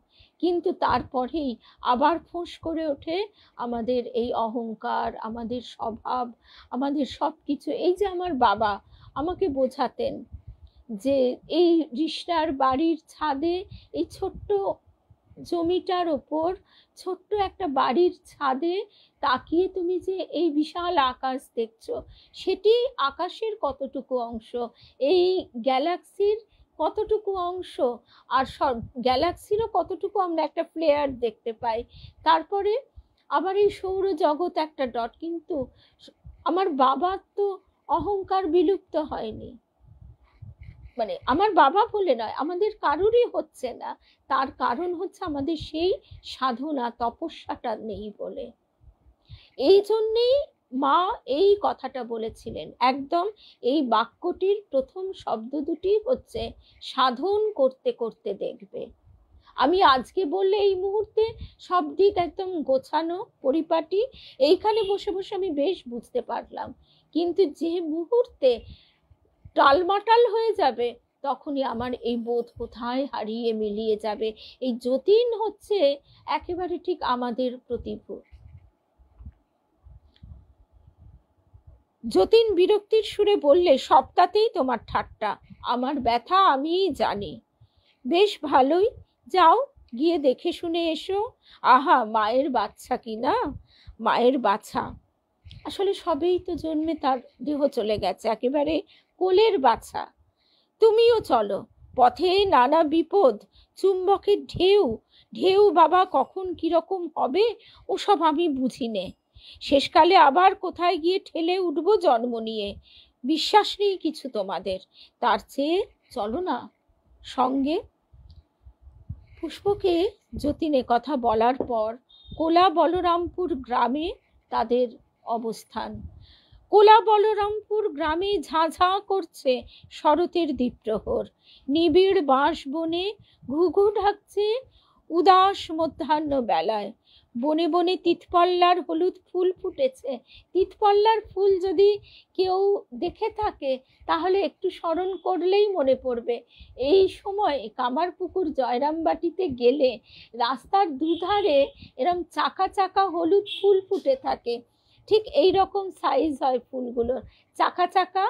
কিন্তু তারপরেই আবার ফোঁস করে ওঠে আমাদের এই অহংকার, আমাদের স্বভাব, আমাদের সব কিছু। এই যে আমার বাবা আমাকে বোঝাতেন যে এই রিশনার বাড়ির ছাদে, এই ছোট্ট জমিটার ওপর ছোট্ট একটা বাড়ির ছাদে তাকিয়ে তুমি যে এই বিশাল আকাশ দেখছো, সেটি আকাশের কতটুকু অংশ, এই গ্যালাক্সির কতটুকু অংশ, আর সব গ্যালাক্সিরও কতটুকু আমরা একটা ফ্লেয়ার দেখতে পাই। তারপরে আবার এই সৌরজগৎ একটা ডট। কিন্তু আমার বাবার তো অহংকার বিলুপ্ত হয়নি, মানে আমার বাবা বলে নয়, আমাদের কারোরই হচ্ছে না। তার কারণ হচ্ছে আমাদের সেই সাধনা তপস্যাটা নেই বলে। এই জন্যেই মা এই কথাটা বলেছিলেন। একদম এই বাক্যটির প্রথম শব্দ দুটি হচ্ছে সাধন করতে করতে দেখবে। আমি আজকে বললে এই মুহূর্তে সব দিক একদম গোছানো পরিপাটি, এইখানে বসে বসে আমি বেশ বুঝতে পারলাম, কিন্তু যে মুহূর্তে টালমাটাল হয়ে যাবে তখনই আমার এই বোধ কোথায় হারিয়ে মিলিয়ে যাবে। এই যতীন হচ্ছে একেবারে ঠিক আমাদের প্রতিভূ। যতীন বিরক্তির সুরে বললে, সবটাতেই তোমার ঠাট্টা, আমার ব্যথা আমিই জানি। বেশ ভালোই, যাও গিয়ে দেখে শুনে এসো। আহা, মায়ের বাচ্চা কি না, মায়ের বাছা। আসলে সবেই তো জন্মে তার দেহ চলে গেছে, একেবারে কোলের বাছা। তুমিও চলো, পথে নানা বিপদ, চুম্বকের ঢেউ, ঢেউ বাবা কখন কিরকম হবে ওসব আমি বুঝি নে। শেষকালে আবার কোথায় গিয়ে ঠেলে উঠবো জন্ম নিয়ে, বিশ্বাস নেই কিছু তোমাদের। তার চেয়ে চলো না সঙ্গে। পুষ্পকে যতীনে কথা বলার পর কোলা বলরামপুর গ্রামে তাদের অবস্থান। কোলা বলরামপুর গ্রামে ঝাঁঝা করছে শরতের দ্বীপ্রহর। নিবিড় বাঁশ বনে ঘুঘু ডাকছে উদাস মধ্যাহ্ন বেলায়। বনে বনে তিতপল্লার হলুদ ফুল ফুটেছে। তিতপল্লার ফুল যদি কেউ দেখে থাকে তাহলে একটু স্মরণ করলেই মনে পড়বে, এই সময় কামারপুকুর জয়রামবাটিতে গেলে রাস্তার দুধারে এরম চাকা চাকা হলুদ ফুল ফুটে থাকে। ঠিক এই রকম সাইজ হয় ফুলগুলোর, চাকা চাকা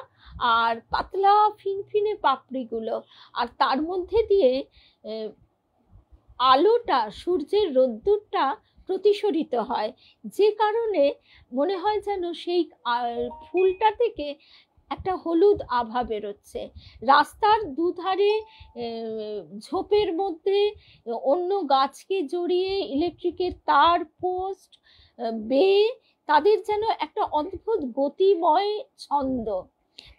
আর পাতলা ফিনফিনে পাপড়িগুলো, আর তার মধ্যে দিয়ে আলোটা, সূর্যের রোদ্দুরটা প্রতিসরিত হয়, যে কারণে মনে হয় যেন সেই ফুলটা থেকে একটা হলুদ আভা বেরোচ্ছে। রাস্তার দুধারে ঝোপের মধ্যে অন্য গাছকে জড়িয়ে ইলেকট্রিকের তার, পোস্ট, বেয়ে তাদের যেন একটা অদ্ভুত গতিময় ছন্দ,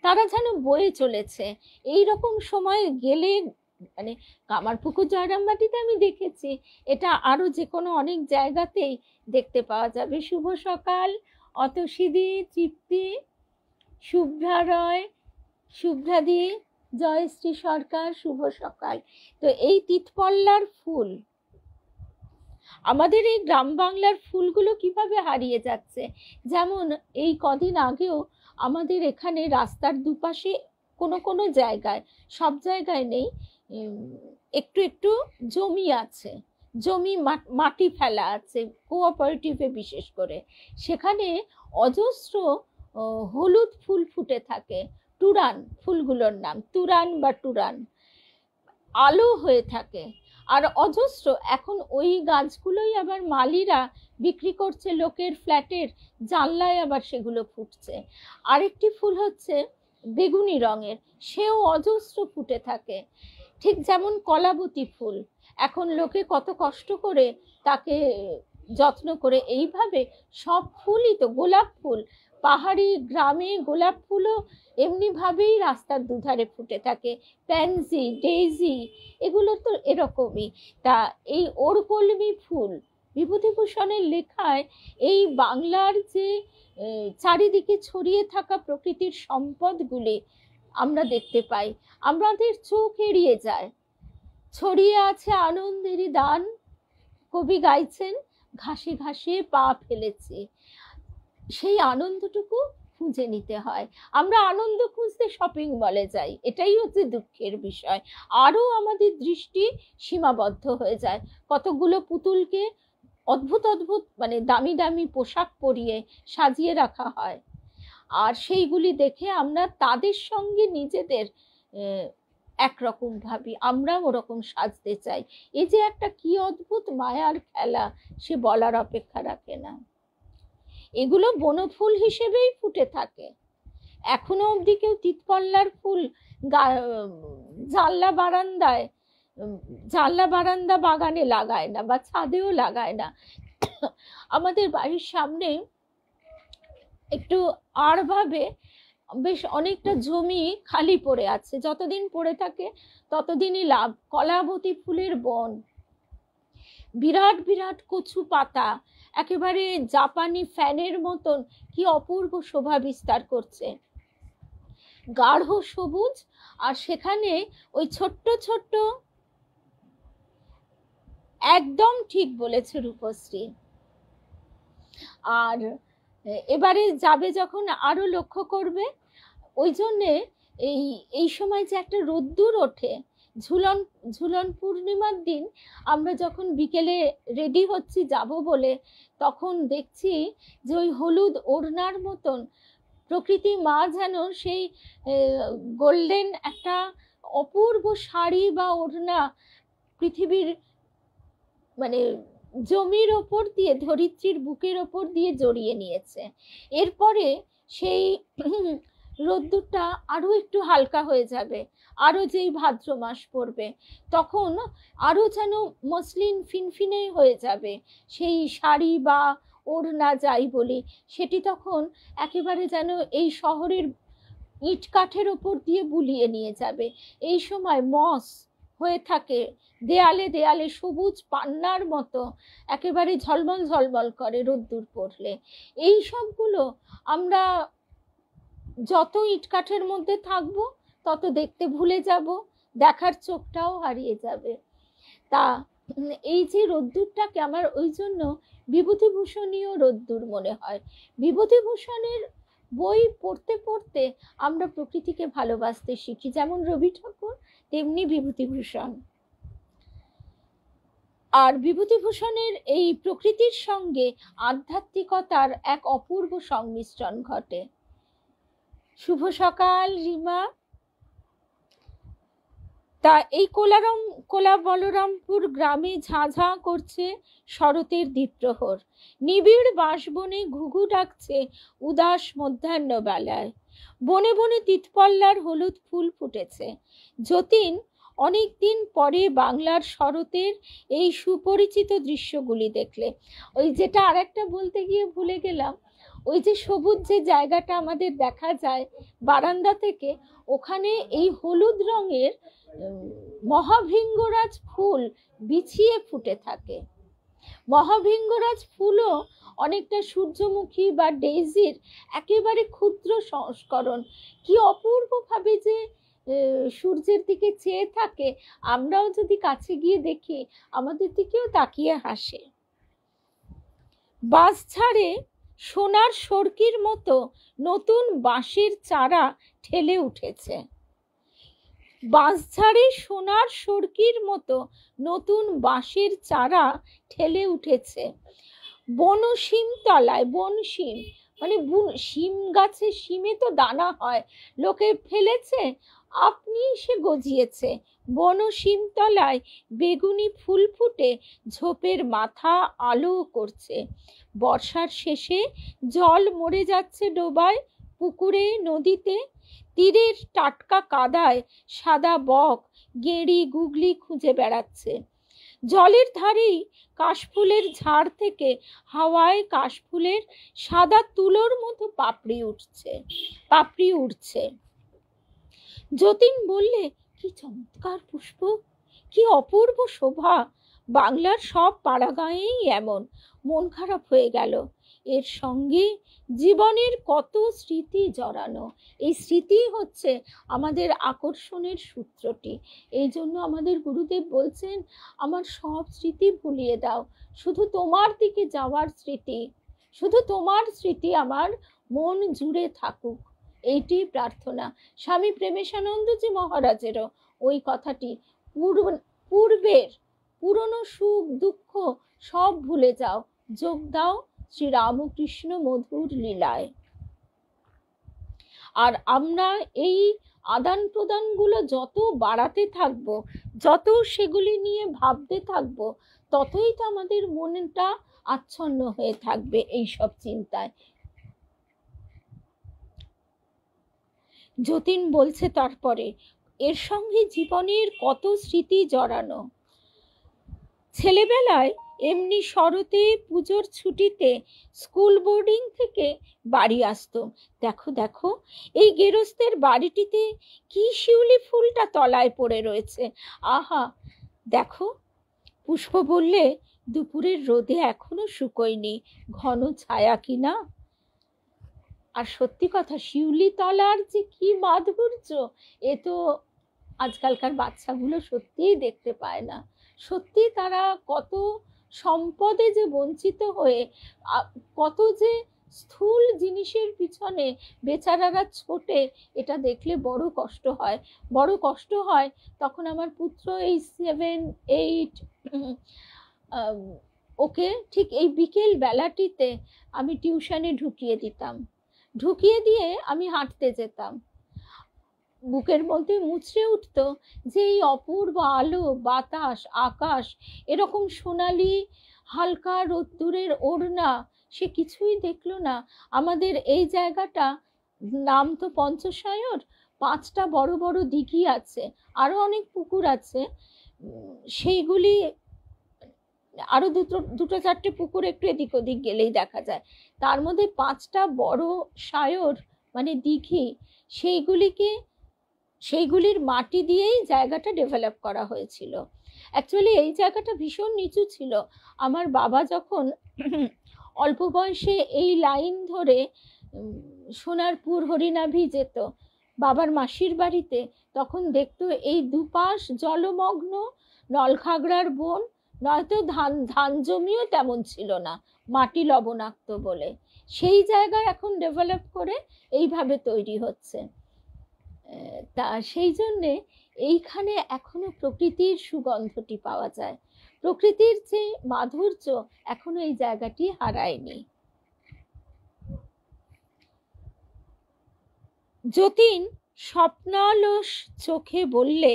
তারা যেন বয়ে চলেছে। এই রকম সময় গেলে, মানে কামারপুকুর জয়রামবাটিতে আমি দেখেছি, এটা আরো যে কোনো অনেক জায়গাতেই দেখতে পাওয়া যাবে। শুভ সকাল অতসীদি, তৃপ্তি, শুভ্রা রয়, শুভ্রাদি, জয়শ্রী সরকার, শুভ সকাল। তো এই তিতপল্লার ফুল, আমাদের এই গ্রাম বাংলার ফুলগুলো কিভাবে হারিয়ে যাচ্ছে। যেমন এই কদিন আগেও আমাদের এখানে রাস্তার দুপাশে কোনো কোনো জায়গায়, সব জায়গায় নেই, একটু একটু জমি আছে, জমি মাটি ফেলা আছে কোঅপারেটিভে, বিশেষ করে সেখানে অজস্র হলুদ ফুল ফুটে থাকে। টুরান, ফুলগুলোর নাম তুরান বা টুরান, আলো হয়ে থাকে আর অজস্র। এখন ওই গাছগুলোই আবার মালিরা বিক্রি করছে লোকের ফ্ল্যাটের জানলায়, আবার সেগুলো ফুটছে। আরেকটি ফুল হচ্ছে বেগুনি রঙের, সেও অজস্র ফুটে থাকে। ঠিক যেমন কলাবতী ফুল, এখন লোকে কত কষ্ট করে তাকে যত্ন করে। এইভাবে সব ফুলই তো, গোলাপ ফুল, পাহাড়ি গ্রামে গোলাপ ফুলও এমনিভাবেই রাস্তার দুধারে ফুটে থাকে। প্যানজি, ডেইজি, এগুলো তো এরকমই। তা এই ওরকলমি ফুল, বিভূতিভূষণের লেখায় এই বাংলার যে চারিদিকে ছড়িয়ে থাকা প্রকৃতির সম্পদগুলি আমরা দেখতে পাই, আমাদের চোখ এড়িয়ে যায়। ছড়িয়ে আছে আনন্দেরই দান, কবি গাইছেন, ঘাসে ঘাসে পা ফেলেছে। সেই আনন্দটুকু খুঁজে নিতে হয়। আমরা আনন্দ খুঁজতে শপিং মলে যাই, এটাই হচ্ছে দুঃখের বিষয়। আরও আমাদের দৃষ্টি সীমাবদ্ধ হয়ে যায়, কতগুলো পুতুলকে অদ্ভুত অদ্ভুত মানে দামি দামি পোশাক পরিয়ে সাজিয়ে রাখা হয়, আর সেইগুলি দেখে আমরা তাদের সঙ্গে নিজেদের একরকম ভাবি, আমরা ওরকম সাজতে চাই। এই যে একটা কি অদ্ভুত মায়ার খেলা, সে বলার অপেক্ষা রাখে না। এগুলো বনফুল হিসেবেই ফুটে থাকে। এখনো অবধি কেউ তিতপল্লার ফুল জানলা বারান্দায় জানলা বারান্দা বাগানে লাগায় না, বা ছাদেও লাগায় না। আমাদের বাড়ির সামনে একটু আড়ভাবে বেশ অনেকটা জমি খালি পড়ে আছে, যতদিন পড়ে থাকে ততদিনই লাভ। কলাবতী ফুলের বন, বিরাট বিরাট কচু পাতা, একেবারে জাপানি ফ্যানের মতন কি অপূর্ব শোভা বিস্তার করছে, গাঢ় সবুজ। আর সেখানে ওই ছোট্ট ছোট্ট, একদম ঠিক বলেছে রূপশ্রী। আর এবারে যাবে যখন আরো লক্ষ্য করবে, ওই জন্যে এই এই সময় যে একটা রোদ্দুর ওঠে, ঝুলন ঝুলন পূর্ণিমার দিন আমরা যখন বিকেলে রেডি হচ্ছি যাব বলে, তখন দেখছি যে ওই হলুদ ওড়নার মতন প্রকৃতি মা যেন সেই গোল্ডেন একটা অপূর্ব শাড়ি বা ওড়না পৃথিবীর মানে জমির ওপর দিয়ে, ধরিত্রীর বুকের ওপর দিয়ে জড়িয়ে নিয়েছে। এরপরে সেই রোদ্দুরটা আরো একটু হালকা হয়ে যাবে, আরো যেই ভাদ্র মাস পড়বে তখন আরো যেন মসলিন ফিনফিনে হয়ে যাবে সেই শাড়ি বা ওড়না যাই বলি, সেটি তখন একেবারে যেন এই শহরের ইট কাঠের ওপর দিয়ে বুলিয়ে নিয়ে যাবে। এই সময় মস হয়ে থাকে দেয়ালে দেয়ালে, সবুজ পান্নার মতো একেবারে ঝলমল ঝলমল করে রোদ্দুর পড়লে। এই সবগুলো আমরা যত ইট কাঠের মধ্যে থাকবো তত দেখতে ভুলে যাব, দেখার চোখটাও হারিয়ে যাবে। তা এই যে রোদ্দুরটাকে আমার ওই জন্য বিভূতিভূষণীয় রোদ্দুর মনে হয়। বিভূতিভূষণের বই পড়তে পড়তে আমরা প্রকৃতিকে ভালোবাসতে শিখি, যেমন রবি ঠাকুর তেমনি বিভূতিভূষণ। আর বিভূতিভূষণের এই প্রকৃতির সঙ্গে আধ্যাত্মিকতার এক অপূর্ব সংমিশ্রণ ঘটে। শুভ সকাল রিমা। তা এই কোলা বলরামপুর গ্রামে ঝাঁঝাঁ করছে শরতের দ্বীপ্রহর, নিবিড় বাঁশবনে ঘুঘু ডাকছে উদাস মধ্যাহ্ন বেলায়, বনে বনে তিতপল্লার হলুদ ফুল ফুটেছে। যতীন অনেকদিন পরে বাংলার শরতের এই সুপরিচিত দৃশ্যগুলি দেখলে, ওই যেটা আরেকটা বলতে গিয়ে ভুলে গেলাম, ওই যে সবুজ যে জায়গাটা আমাদের দেখা যায় বারান্দা থেকে, ওখানে এই হলুদ রঙের মহাভৃঙ্গরাজ ফুল বিছিয়ে ফুটে থাকে। মহাভৃঙ্গরাজ ফুলও অনেকটা সূর্যমুখী বা ডেইজির একেবারে ক্ষুদ্র সংস্করণ। কি অপূর্ব ভাবে যে সূর্যের দিকে চেয়ে থাকে, আমরাও যদি কাছে গিয়ে দেখি আমাদের দিকেও তাকিয়ে হাসে। বাঁশ ছাড়ে সোনার সরকির মতো নতুন বাঁশের চারা ঠেলে উঠেছে। বাঁশঝাড়ে সোনার সরকির মতো নতুন বাঁশের চারা ঠেলে উঠেছে। বনশিম তলায়, বনশিম মানে শিম গাছে, শিমে তো দানা হয়, লোকে ফেলেছে, আপনি সে গজিয়েছে। বনশিম তলায় বেগুনি ফুল ফুটে ঝোপের মাথা আলো করছে। বর্ষার শেষে জল মরে যাচ্ছে ডোবায়, পুকুরে, নদীতে। তীরের টাটকা কাদায় সাদা বক গেঁড়ি গুগলি খুঁজে বেড়াচ্ছে। জলের ধারেই কাশফুলের ঝাড় থেকে হাওয়ায় কাশফুলের সাদা তুলোর মতো পাপড়ি উঠছে। যতীন বললে, কি চমৎকার পুষ্প, কি অপূর্ব শোভা, বাংলার সব পাড়াগাঁয়েই এমন। মন খারাপ হয়ে গেল। এর সঙ্গে জীবনের কত স্মৃতি জড়ানো। এই স্মৃতি হচ্ছে আমাদের আকর্ষণের সূত্রটি। এই জন্য আমাদের গুরুদেব বলছেন, আমার সব স্মৃতি ভুলিয়ে দাও, শুধু তোমার দিকে যাওয়ার স্মৃতি, শুধু তোমার স্মৃতি আমার মন জুড়ে থাকুক, এইটি প্রার্থনা। স্বামী প্রেমেশানন্দজি মহারাজেরও ওই কথাটি, পূর্বের পুরনো সুখ দুঃখ সব ভুলে যাও, যোগ দাও শ্রী রামকৃষ্ণ মধুর লীলায়। আর আমরা এই আদান প্রদানগুলো যত বাড়াতে থাকবো, যত সেগুলি নিয়ে ভাবতে থাকবো, ততই তো আমাদের মনটা আচ্ছন্ন হয়ে থাকবে এইসব চিন্তায়। যতীন বলছে তারপরে, এর সঙ্গে জীবনের কত স্মৃতি জড়ানো। ছেলেবেলায় এমনি শরতে পুজোর ছুটিতে স্কুল বোর্ডিং থেকে বাড়ি আসতো। দেখো দেখো, এই গেরস্তের বাড়িটিতে কি শিউলি ফুলটা তলায় পড়ে রয়েছে, আহা দেখো। পুষ্প বললে, দুপুরের রোদে এখনো শুকোয়নি, ঘন ছায়া কিনা। আর সত্যি কথা, শিউলি তলার যে কি মাধুর্য, এ তো আজকালকার বাচ্চাগুলো সত্যিই দেখতে পায় না। সত্যি তারা কত সম্পদে যে বঞ্চিত হয়ে, কত যে স্থূল জিনিসের পিছনে বেচারারা ছোটে, এটা দেখলে বড় কষ্ট হয়, বড় কষ্ট হয়। তখন আমার পুত্র এই 7, 8, ওকে ঠিক এই বিকেল বেলাটিতে আমি টিউশনে ঢুকিয়ে দিতাম, ঢুকিয়ে দিয়ে আমি হাঁটতে যেতাম। বুকের মধ্যে মুচড়ে উঠতো যে এই অপূর্ব আলো, বাতাস, আকাশ, এরকম সোনালি হালকা রোদ্দুরের ওড়না, সে কিছুই দেখলো না। আমাদের এই জায়গাটা নাম তো পঞ্চশায়র, 5টা বড় বড় দিঘি আছে, আরো অনেক পুকুর আছে, সেইগুলি আরো দুটো চারটে পুকুর একটু এদিক ওদিক গেলেই দেখা যায়। তার মধ্যে 5টা বড় সায়র মানে দিঘি, সেইগুলির মাটি দিয়েই জায়গাটা ডেভেলপ করা হয়েছিল। অ্যাকচুয়ালি এই জায়গাটা ভীষণ নিচু ছিল। আমার বাবা যখন অল্প বয়সে এই লাইন ধরে সোনারপুর হরিনাভি যেত বাবার মাসির বাড়িতে, তখন দেখতো এই দুপাশ জলমগ্ন নলখাগড়ার বন, নয়তো ধান জমিও তেমন ছিল না, মাটি লবণাক্ত বলে। সেই জায়গা এখন ডেভেলপ করে এইভাবে তৈরি হচ্ছে। তা সেই জন্যে এইখানে এখনো প্রকৃতির সুগন্ধটি পাওয়া যায়, প্রকৃতির যে মাধুর্য এখনো এই জায়গাটি হারায়নি। যতীন স্বপ্নালস চোখে বললে,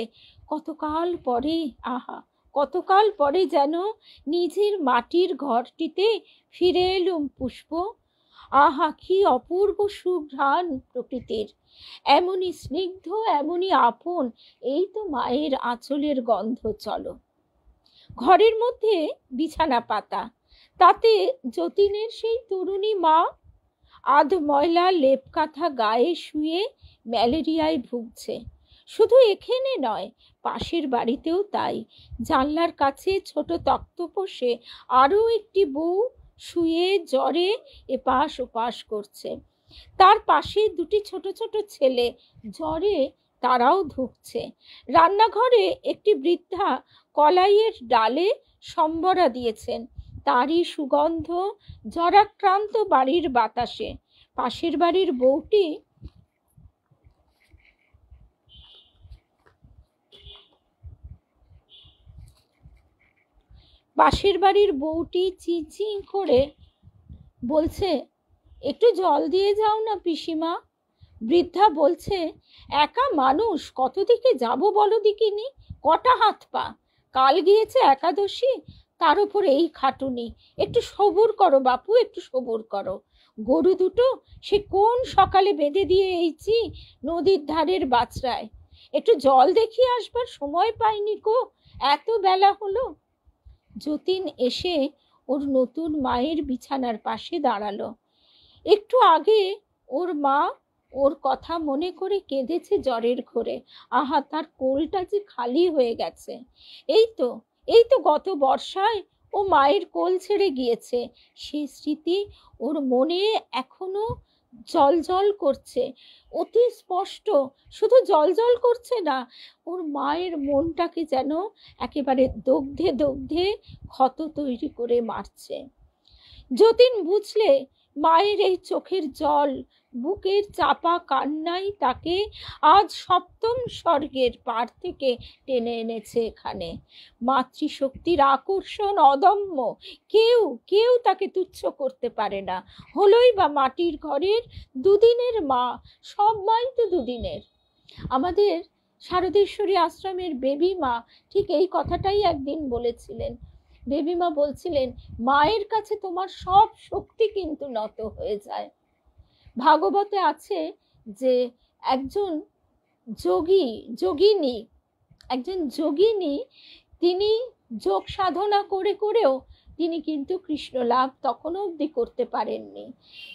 কতকাল পরে, আহা কতকাল পরে যেন নিজের মাটির ঘরটিতে ফিরে এলুম পুষ্প। আহা কি অপূর্ব সুঘ্রাণ প্রকৃতির, এমনই স্নিগ্ধ, এমনই আপন, এই তো মায়ের আঁচলের গন্ধ। চলো। ঘরের মধ্যে বিছানা পাতা, তাতে যতীনের সেই তরুণী মা আধ ময়লা লেপ কাঁথা গায়ে শুয়ে ম্যালেরিয়ায় ভুগছে। শুধু এখানে নয়, পাশের বাড়িতেও তাই। জানলার কাছে ছোট তক্তপোষে আরো একটি বউ শুয়ে জ্বরে এপাশ ওপাশ করছে। তার পাশে দুটি ছোট ছোট ছেলে জ্বরে তারাও ধুঁকছে। রান্নাঘরে একটি বৃদ্ধা কলাইয়ের ডালে সম্বরা দিয়েছেন, তারই সুগন্ধ জ্বরাক্রান্ত বাড়ির বাতাসে। পাশের বাড়ির বউটি চিঁচি করে বলছে, একটু জল দিয়ে যাও না পিসিমা। বৃদ্ধা বলছে, একা মানুষ কত দিকে যাব বলো দিকিনি, কটা হাত পা, কাল গিয়েছে একাদশী, তার উপর এই খাটুনি, একটু সবুর করো বাপু, একটু সবুর করো। গরু দুটো সে কোন সকালে বেঁধে দিয়ে এইছি নদীর ধারের বাছরায়, একটু জল দেখিয়ে আসবার সময় পাইনি কো, এত বেলা হলো। যতীন এসে ওর নতুন মায়ের বিছানার পাশে দাঁড়ালো। একটু আগে ওর মা ওর কথা মনে করে কেঁদেছে জ্বরের ঘোরে। আহা, তার কোলটা যে খালি হয়ে গেছে। এই তো গত বর্ষায় ও মায়ের কোল ছেড়ে গিয়েছে, সে স্মৃতি ওর মনে এখনো জল জল করছে, অতি স্পষ্ট। শুধু জল জল করছে না, ওর মায়ের মনটাকে যেন একেবারে দগ্ধে দগ্ধে ক্ষত তৈরি করে মারছে। যতীন বুঝলে মায়ের এই চোখের জল, বুকের চাপা কান্নাই তাকে আজ সপ্তম স্বর্গের পার থেকে টেনে এনেছে এখানে। মাতৃশক্তির আকর্ষণ অদম্য, কেউ কেউ তাকে তুচ্ছ করতে পারে না। হলোই বা মাটির ঘরের দুদিনের মা, সব মাই তো দুদিনের। আমাদের শারদেশ্বরী আশ্রমের বেবি মা ঠিক এই কথাটাই একদিন বলেছিলেন। বেবি মা বলছিলেন, মায়ের কাছে তোমার সব শক্তি কিন্তু নত হয়ে যায়। ভাগবতে আছে যে একজন যোগিনী, তিনি যোগ সাধনা করে করেও তিনি কিন্তু কৃষ্ণ লাভ তখনও অবধি করতে পারেননি।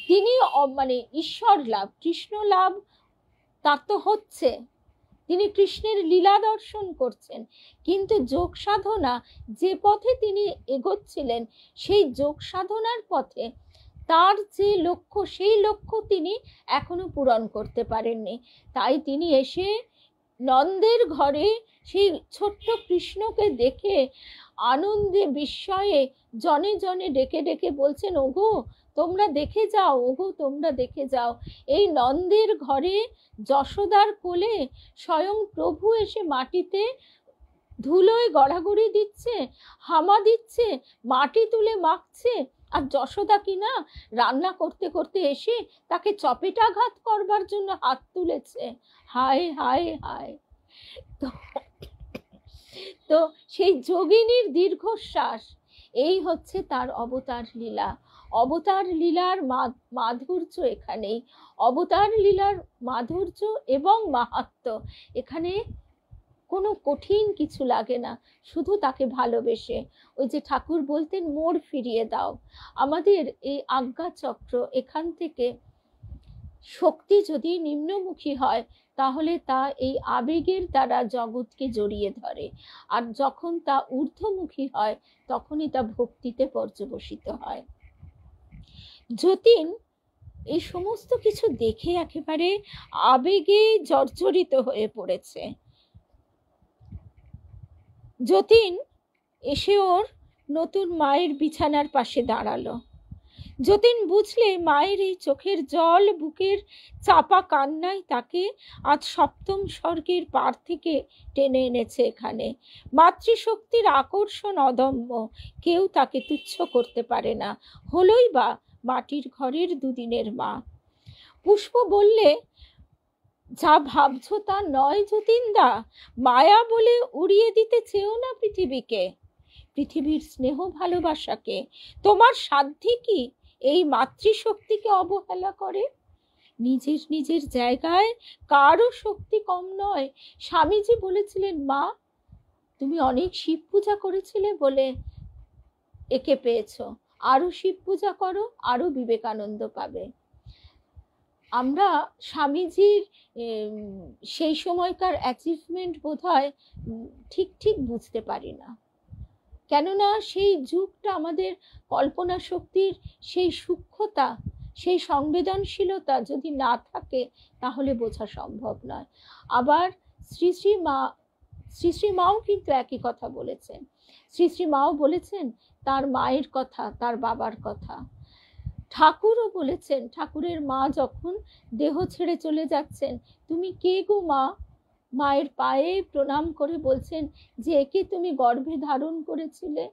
তিনি মানে ঈশ্বর লাভ, কৃষ্ণ লাভ তার তো হচ্ছে, তিনি কৃষ্ণের লীলা দর্শন করছেন, কিন্তু যোগ সাধনা যে পথে তিনি এগোচ্ছিলেন, সেই যোগ সাধনার পথে তার যে লক্ষ্য, সেই লক্ষ্য তিনি এখনো পূরণ করতে পারেননি। তাই তিনি এসে নন্দের ঘরে সেই ছোট্ট কৃষ্ণকে দেখে আনন্দে বিস্ময়ে জনে জনে ডেকে ডেকে বলছেন, ওগো তোমরা দেখে যাও, ওগো তোমরা দেখে যাও, এই নন্দের ঘরে যশোদার কোলে স্বয়ং প্রভু এসে মাটিতে ধুলোয় গড়াগড়ি দিচ্ছে, হামা দিচ্ছে, মাটি তুলে মাখছে, আর যশোদা কিনা রান্না করতে করতে এসে তাকে চপেটাঘাত করবার জন্য হাত তুলেছে। হায় হায় হায়। তো সেই যোগিনীর দীর্ঘশ্বাস, এই হচ্ছে তার অবতার লীলা। অবতার লীলার মাধুর্য এখানেই, অবতার লীলার মাধুর্য এবং মাহাত্ম্য এখানে কোনো কঠিন কিছু লাগে না, শুধু তাকে ভালোবেসে। ওই যে ঠাকুর বলতেন, মোড় ফিরিয়ে দাও। আমাদের এই আজ্ঞা চক্র, এখান থেকে শক্তি যদি নিম্নমুখী হয় তাহলে তা এই আবেগের দ্বারা জগৎকে জড়িয়ে ধরে, আর যখন তা ঊর্ধ্বমুখী হয় তখনই তা ভক্তিতে পর্যবসিত হয়। যতীন এই সমস্ত কিছু দেখে একেবারে আবেগে জর্জরিত হয়ে পড়েছে। যতীন এসে ওর নতুন মায়ের বিছানার পাশে দাঁড়ালো। যতীন বুঝলে মায়ের এই চোখের জল, বুকের চাপা কান্নাই তাকে আজ সপ্তম স্বর্গের পার থেকে টেনে এনেছে এখানে। মাতৃশক্তির আকর্ষণ অদম্য, কেউ তাকে তুচ্ছ করতে পারে না। হলোই বা মাটির ঘরের দুদিনের মা। পুষ্প বললে, যা ভাবছো তা নয় যতীনদা, মায়া বলে উড়িয়ে দিতে চেও না পৃথিবীকে, পৃথিবীর স্নেহ ভালোবাসাকে। তোমার সাধ্যি কি এই মাতৃশক্তিকে অবহেলা করে? নিজের নিজের জায়গায় কারও শক্তি কম নয়। স্বামীজি বলেছিলেন, মা তুমি অনেক শিব পূজা করেছিলে বলে একে পেয়েছো, আরো শিব পূজা করো, আরো বিবেকানন্দ পাবে। আমরা স্বামীজির সেই সময়কার অ্যাচিভমেন্ট বোধহয় ঠিক ঠিক বুঝতে পারি না, কেননা সেই যুগটা আমাদের কল্পনা শক্তির সেই সূক্ষ্মতা, সেই সংবেদনশীলতা যদি না থাকে তাহলে বোঝা সম্ভব নয়। আবার শ্রী শ্রী মাও কিন্তু একই কথা বলেছেন। শ্রী মাও বলেছেন তার মায়ের কথা, তার বাবার কথা। ঠাকুরও বলেছেন, ঠাকুরের মা যখন দেহ ছেড়ে চলে যাচ্ছেন, তুমি কে গো মা? মায়ের পায়ে প্রণাম করে বলছেন যে একে তুমি গর্ভে ধারণ করেছিলে।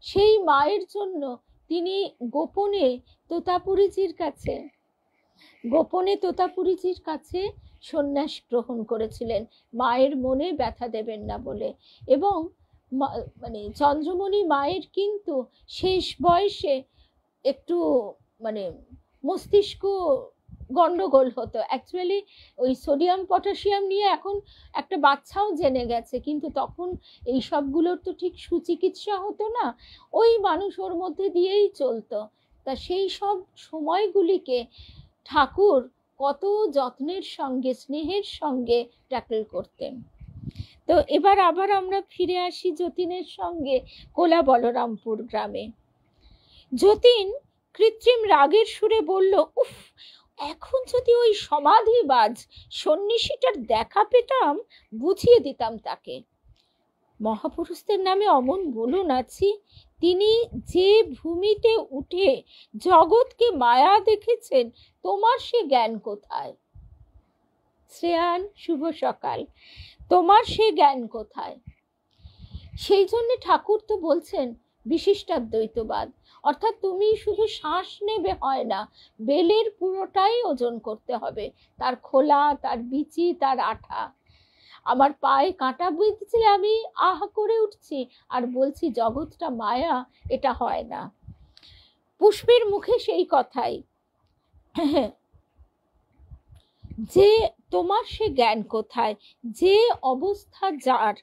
সেই মায়ের জন্য তিনি গোপনে তোতাপুরীজির কাছে সন্ন্যাস গ্রহণ করেছিলেন, মায়ের মনে ব্যথা দেবেন না বলে। এবং মানে চন্দ্রমণি মায়ের কিন্তু শেষ বয়সে একটু মানে মস্তিষ্ক গন্ডগোল হতো। অ্যাকচুয়ালি ওই সোডিয়াম পটাশিয়াম নিয়ে এখন একটা বাচ্চাও জেনে গেছে, কিন্তু তখন এই সবগুলোর তো ঠিক সুচিকিৎসা হতো না, ওই মানুষ ওর মধ্যে দিয়েই চলতো। তা সেই সব সময়গুলিকে ঠাকুর কত যত্নের সঙ্গে, স্নেহের সঙ্গে ট্যাকল করতেন। তো এবার আবার আমরা ফিরে আসি যতীনের সঙ্গে কোলা বলরামপুর গ্রামে। যতীন কৃত্রিম রাগের সুরে বলল, উফ, এখন যদি ওই সমাধিবাজ সন্ন্যাসীটার দেখা পেতাম, বুঝিয়ে দিতাম তাকে। মহাপুরুষদের নামে অমন বলুন আছি, তিনি যে ভূমিতে উঠে জগৎকে মায়া দেখেছেন, তোমার সে জ্ঞান কোথায়? শ্রেয়ান, শুভ সকাল। তোমার সে জ্ঞান কোথায়? সেই জন্য ঠাকুর তো বলছেন বিশিষ্টাদ্বৈতবাদ, অর্থাৎ তুমি শুধু শ্বাস নেবে হয় না, বেলের পুরোটাই ওজন করতে হবে, তার খোলা, তার বিচি, তার আঠা। আমার পায়ে কাঁটা বিঁধছে, আমি আহা করে উঠছি আর বলছি জগৎটা মায়া, এটা হয় না। পুষ্পের মুখে সেই কথাই, যে তোমার সে জ্ঞান কোথায়, যে অবস্থা যার,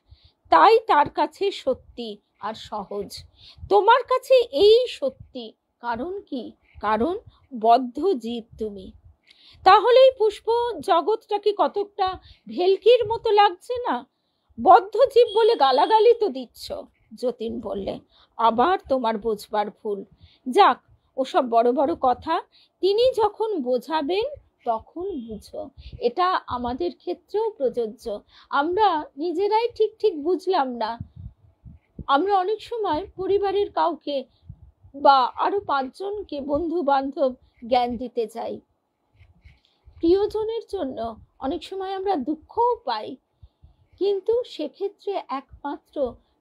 তাই তার কাছে সত্যি আর সহজ। তোমার কাছে এই সত্যি, কারণ কি? কারণ বদ্ধ জীব তুমি। তাহলেই পুষ্প জগৎটাকে কতকটা ভেলকির মতো লাগছে না? বদ্ধ জীব বলে গালাগালি তো দিচ্ছ, যতীন বললে। আবার তোমার বোঝবার ভুল। যাক, ওসব বড় বড় কথা, তিনি যখন বোঝাবেন তখন বুঝো। এটা আমাদের ক্ষেত্রেও প্রযোজ্য। আমরা নিজেরাই ঠিক ঠিক বুঝলাম না, আমরা অনেক সময় পরিবারের কাউকে বা আরো 5 জনকে, বন্ধু বান্ধব জ্ঞান দিতে চাই। প্রিয়জনের জন্য অনেক সময় আমরা দুঃখও পাই, কিন্তু সেক্ষেত্রে একমাত্র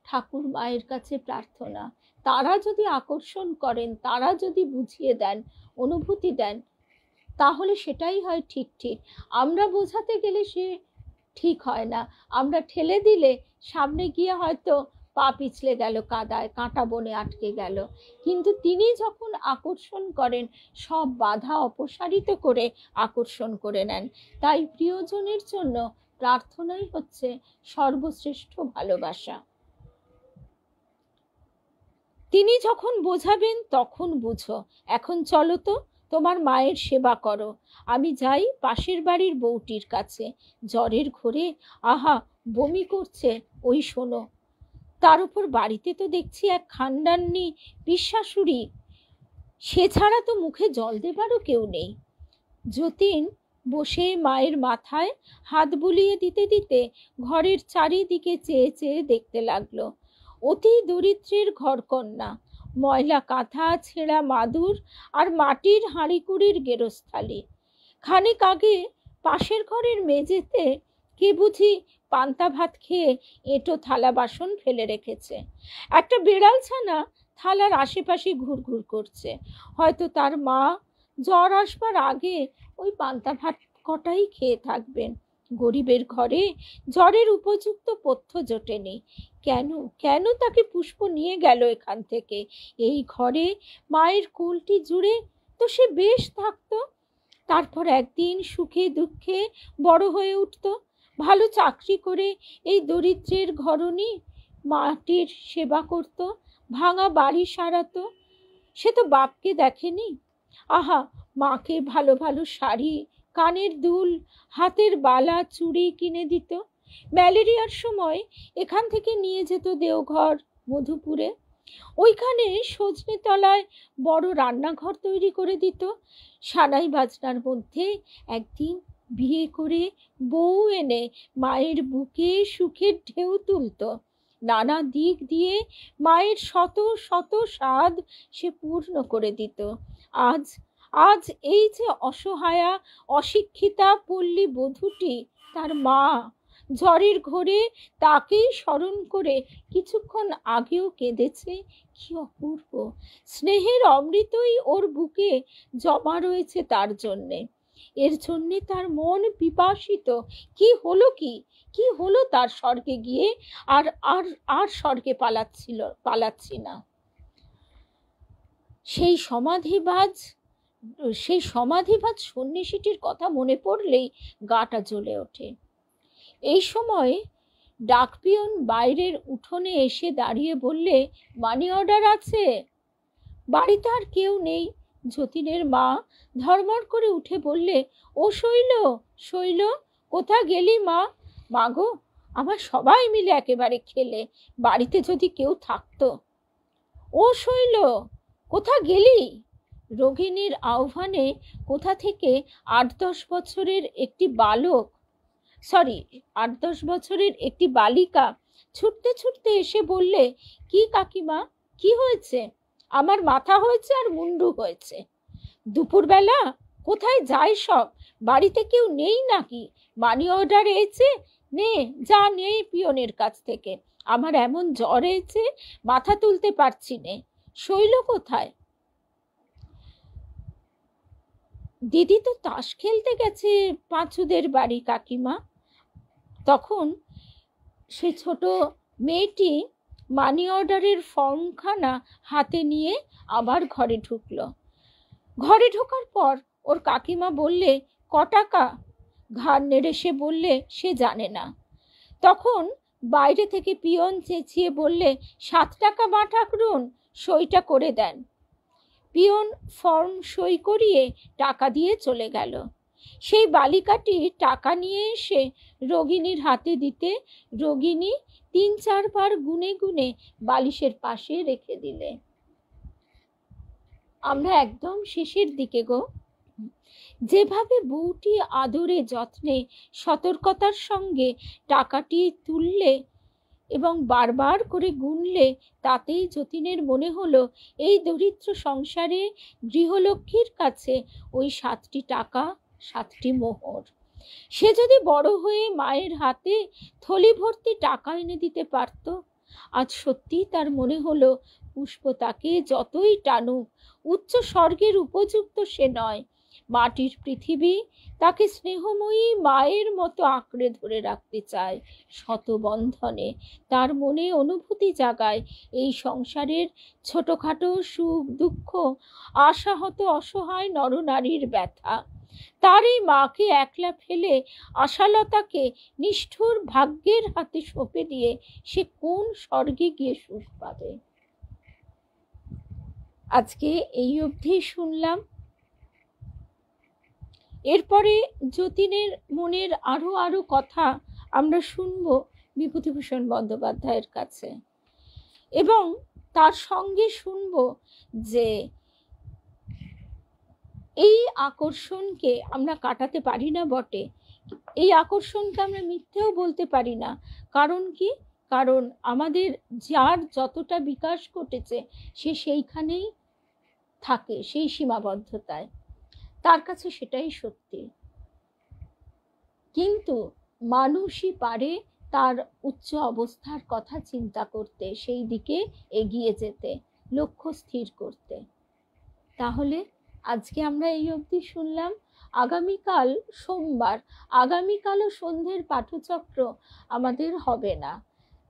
ঠাকুর মায়ের কাছে প্রার্থনা, তারা যদি আকর্ষণ করেন, তারা যদি বুঝিয়ে দেন, অনুভূতি দেন, তাহলে সেটাই হয় ঠিক ঠিক। আমরা বোঝাতে গেলে সে ঠিক হয় না, আমরা ঠেলে দিলে সামনে গিয়ে হয়তো পা পিছলে গেল কাদায়, কাঁটা বনে আটকে গেল। কিন্তু তিনি যখন আকর্ষণ করেন, সব বাধা অপসারিত করে আকর্ষণ করে নেন। তাই প্রিয়জনের জন্য প্রার্থনাই হচ্ছে সর্বশ্রেষ্ঠ ভালোবাসা। তিনি যখন বোঝাবেন তখন বুঝো। এখন চলো তো, তোমার মায়ের সেবা করো। আমি যাই পাশের বাড়ির বউটির কাছে, জ্বরের ঘোরে আহা বমি করছে, ওই শোনো। তার উপর বাড়িতে তো দেখছি এক খানদানি পিশাশুড়ি, সে ছাড়া তো মুখে জল দেবারও কেউ নেই। যতীন বসে মায়ের মাথায় হাত বুলিয়ে দিতে দিতে ঘরের চারিদিকে চেয়ে চেয়ে দেখতে লাগলো। অতি দরিদ্রের ঘরকন্যা, ময়লা কাঁথা, ছেঁড়া মাদুর আর মাটির হাঁড়িকুড়ির গেরস্থালি। খানিক আগে পাশের ঘরের মেঝেতে কে বুঝি পান্তা ভাত খেয়ে এঁটো থালা বাসন ফেলে রেখেছে। একটা বিড়াল ছানা থালার আশেপাশে ঘুরঘুর করছে। হয়তো তার মা জ্বর আসবার আগে ওই পান্তা ভাত কটাই খেয়ে থাকবেন। গরিবের ঘরে জ্বরের উপযুক্ত পথ্য জোটেনি। কেন কেন তাকে পুষ্প নিয়ে গেল এখান থেকে? এই ঘরে মায়ের কোলটি জুড়ে তো সে বেশ থাকতো। তারপর একদিন সুখে দুঃখে বড় হয়ে উঠত, ভালো চাকরি করে এই দরিদ্রের ঘরণী মাটির সেবা করত, ভাঙা বাড়ি সারাতো। সে তো বাপকে দেখেনি। আহা, মাকে ভালো ভালো শাড়ি, কানের দুল, হাতের বালা, চুড়ি কিনে দিত। ম্যালেরিয়ার সময় এখান থেকে নিয়ে যেত দেওঘর, মধুপুরে। ওইখানে সজনে তলায় বড় রান্নাঘর তৈরি করে দিত। সানাই বাজনার মধ্যে একদিন বিয়ে করে বউ এনে মায়ের বুকে সুখের ঢেউ তুলত। নানা দিক দিয়ে মায়ের শত শত স্বাদ সে পূর্ণ করে দিত। আজ আজ এই যে অসহায়া অশিক্ষিতা পল্লী বধূটি, তার মা জ্বরের ঘোরে তাকেই স্মরণ করে কিছুক্ষণ আগেও কেঁদেছে। কি অপূর্ব স্নেহের অমৃতই ওর বুকে জমা রয়েছে তার জন্যে। এর জন্যে তার মন পিপাসিত। কি হলো, কি হলো তার স্বর্গে গিয়ে? আর আর আর স্বর্গে পালাচ্ছি না। সেই সমাধিবাজ সন্ন্যাসীটির কথা মনে পড়লেই গাটা জ্বলে ওঠে। এই সময় ডাকপিয়ন বাইরের উঠোনে এসে দাঁড়িয়ে বললে, মানি অর্ডার আছে। বাড়িতে আর কেউ নেই। যতীনের মা ধর্মর করে উঠে বললে, ও শৈল, কোথা গেলি মা? মাগো, আমার সবাই মিলে একেবারে খেলে, বাড়িতে যদি কেউ থাকতো। ও শৈল, কোথা গেলি? রোগিণীর আহ্বানে কোথা থেকে 8-10 বছরের একটি 8-10 বছরের একটি বালিকা ছুটতে ছুটতে এসে বললে, কি কাকিমা, কি হয়েছে? আমার মাথা হয়েছে আর মুন্ডু হয়েছে। দুপুরবেলা কোথায় যায় সব? বাড়িতে কেউ নেই নাকি? মানি অর্ডার এসেছে? নে যা নেই পিয়নের কাছ থেকে। আমার এমন জ্বর হয়েছে, মাথা তুলতে পারছি নে। শৈল কোথায়? দিদি তো তাস খেলতে গেছে পাঁচুদের বাড়ি কাকিমা। তখন সে ছোট মেয়েটি মানি অর্ডারের ফর্মখানা হাতে নিয়ে আবার ঘরে ঢুকলো। ঘরে ঢোকার পর ওর কাকিমা বললে, ক টাকা? ঘাড় নেড়ে সে বললে সে জানে না। তখন বাইরে থেকে পিয়ন চেঁচিয়ে বললে, 7 টাকা মা ঠাকরুন, সইটা করে দেন। পিয়ন ফর্ম সই করিয়ে টাকা দিয়ে চলে গেল। সেই বালিকাটি টাকা নিয়ে এসে রোগিণীর হাতে দিতে রোগিণী 3-4 বার গুনে গুনে বালিশের পাশে রেখে দিলে। আমরা একদম শেষের দিকে গো। যেভাবে বউটি আদরে যত্নে সতর্কতার সঙ্গে টাকাটি তুললে এবং বারবার করে গুনলে, তাতেই যতীনের মনে হলো এই দরিদ্র সংসারে গৃহলক্ষ্মীর কাছে ওই 7টি টাকা 7টি মোহর। সে যদি বড় হয়ে মায়ের হাতে থলি ভর্তি টাকা এনে দিতে পারত। আজ সত্যি তার মনে হলো পুষ্প তাকে যতই টানুক উচ্চ স্বর্গের উপযুক্ত সে নয়। মাটির পৃথিবী তাকে স্নেহময়ী মায়ের মতো আঁকড়ে ধরে রাখতে চায় শত বন্ধনে। তার মনে অনুভূতি জাগায় এই সংসারের ছোটখাটো সুখ দুঃখ, আশাহত অসহায় নরনারীর ব্যথা। তার এই মাকে একলা ফেলে আশালতাকে নিষ্ঠুর ভাগ্যের হাতে সঁপে দিয়ে সে কোন স্বর্গে গিয়ে সুখ পাবে? আজকে এই অবধি শুনলাম। এরপরে যতীনের মনের আরো আরো কথা আমরা শুনবো বিভূতিভূষণ বন্দ্যোপাধ্যায়ের কাছে, এবং তার সঙ্গে শুনবো যে এই আকর্ষণকে আমরা কাটাতে পারি না বটে, এই আকর্ষণকে আমরা মিথ্যেও বলতে পারি না। কারণ কি? কারণ আমাদের যার যতটা বিকাশ ঘটেছে সে সেইখানেই থাকে, সেই সীমাবদ্ধতায়, তার কাছে সেটাই সত্যি। কিন্তু মানুষই পারে তার উচ্চ অবস্থার কথা চিন্তা করতে, সেই দিকে এগিয়ে যেতে, লক্ষ্য স্থির করতে। তাহলে আজকে আমরা এই অবধি শুনলাম। আগামীকাল সোমবার, আগামীকালও সন্ধ্যের পাঠচক্র আমাদের হবে না,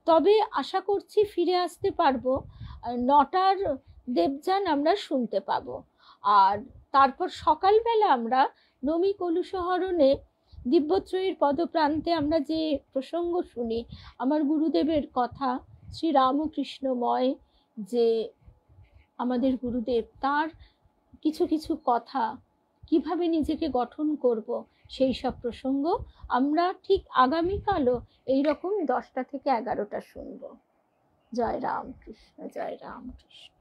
তবে আশা করছি ফিরে আসতে পারবো। 9টার দেবযান আমরা শুনতে পাবো। আর তারপর সকালবেলা আমরা নমি কলুষহরণে দিব্যত্রয়ীর পদপ্রান্তে আমরা যে প্রসঙ্গ শুনি, আমার গুরুদেবের কথা, শ্রী রামকৃষ্ণময় যে আমাদের গুরুদেব, তার কিছু কিছু কথা, কিভাবে নিজেকে গঠন করব, সেই সব প্রসঙ্গ আমরা ঠিক আগামীকালও এইরকম 10টা থেকে 11টা শুনব। জয় রামকৃষ্ণ, জয় রামকৃষ্ণ।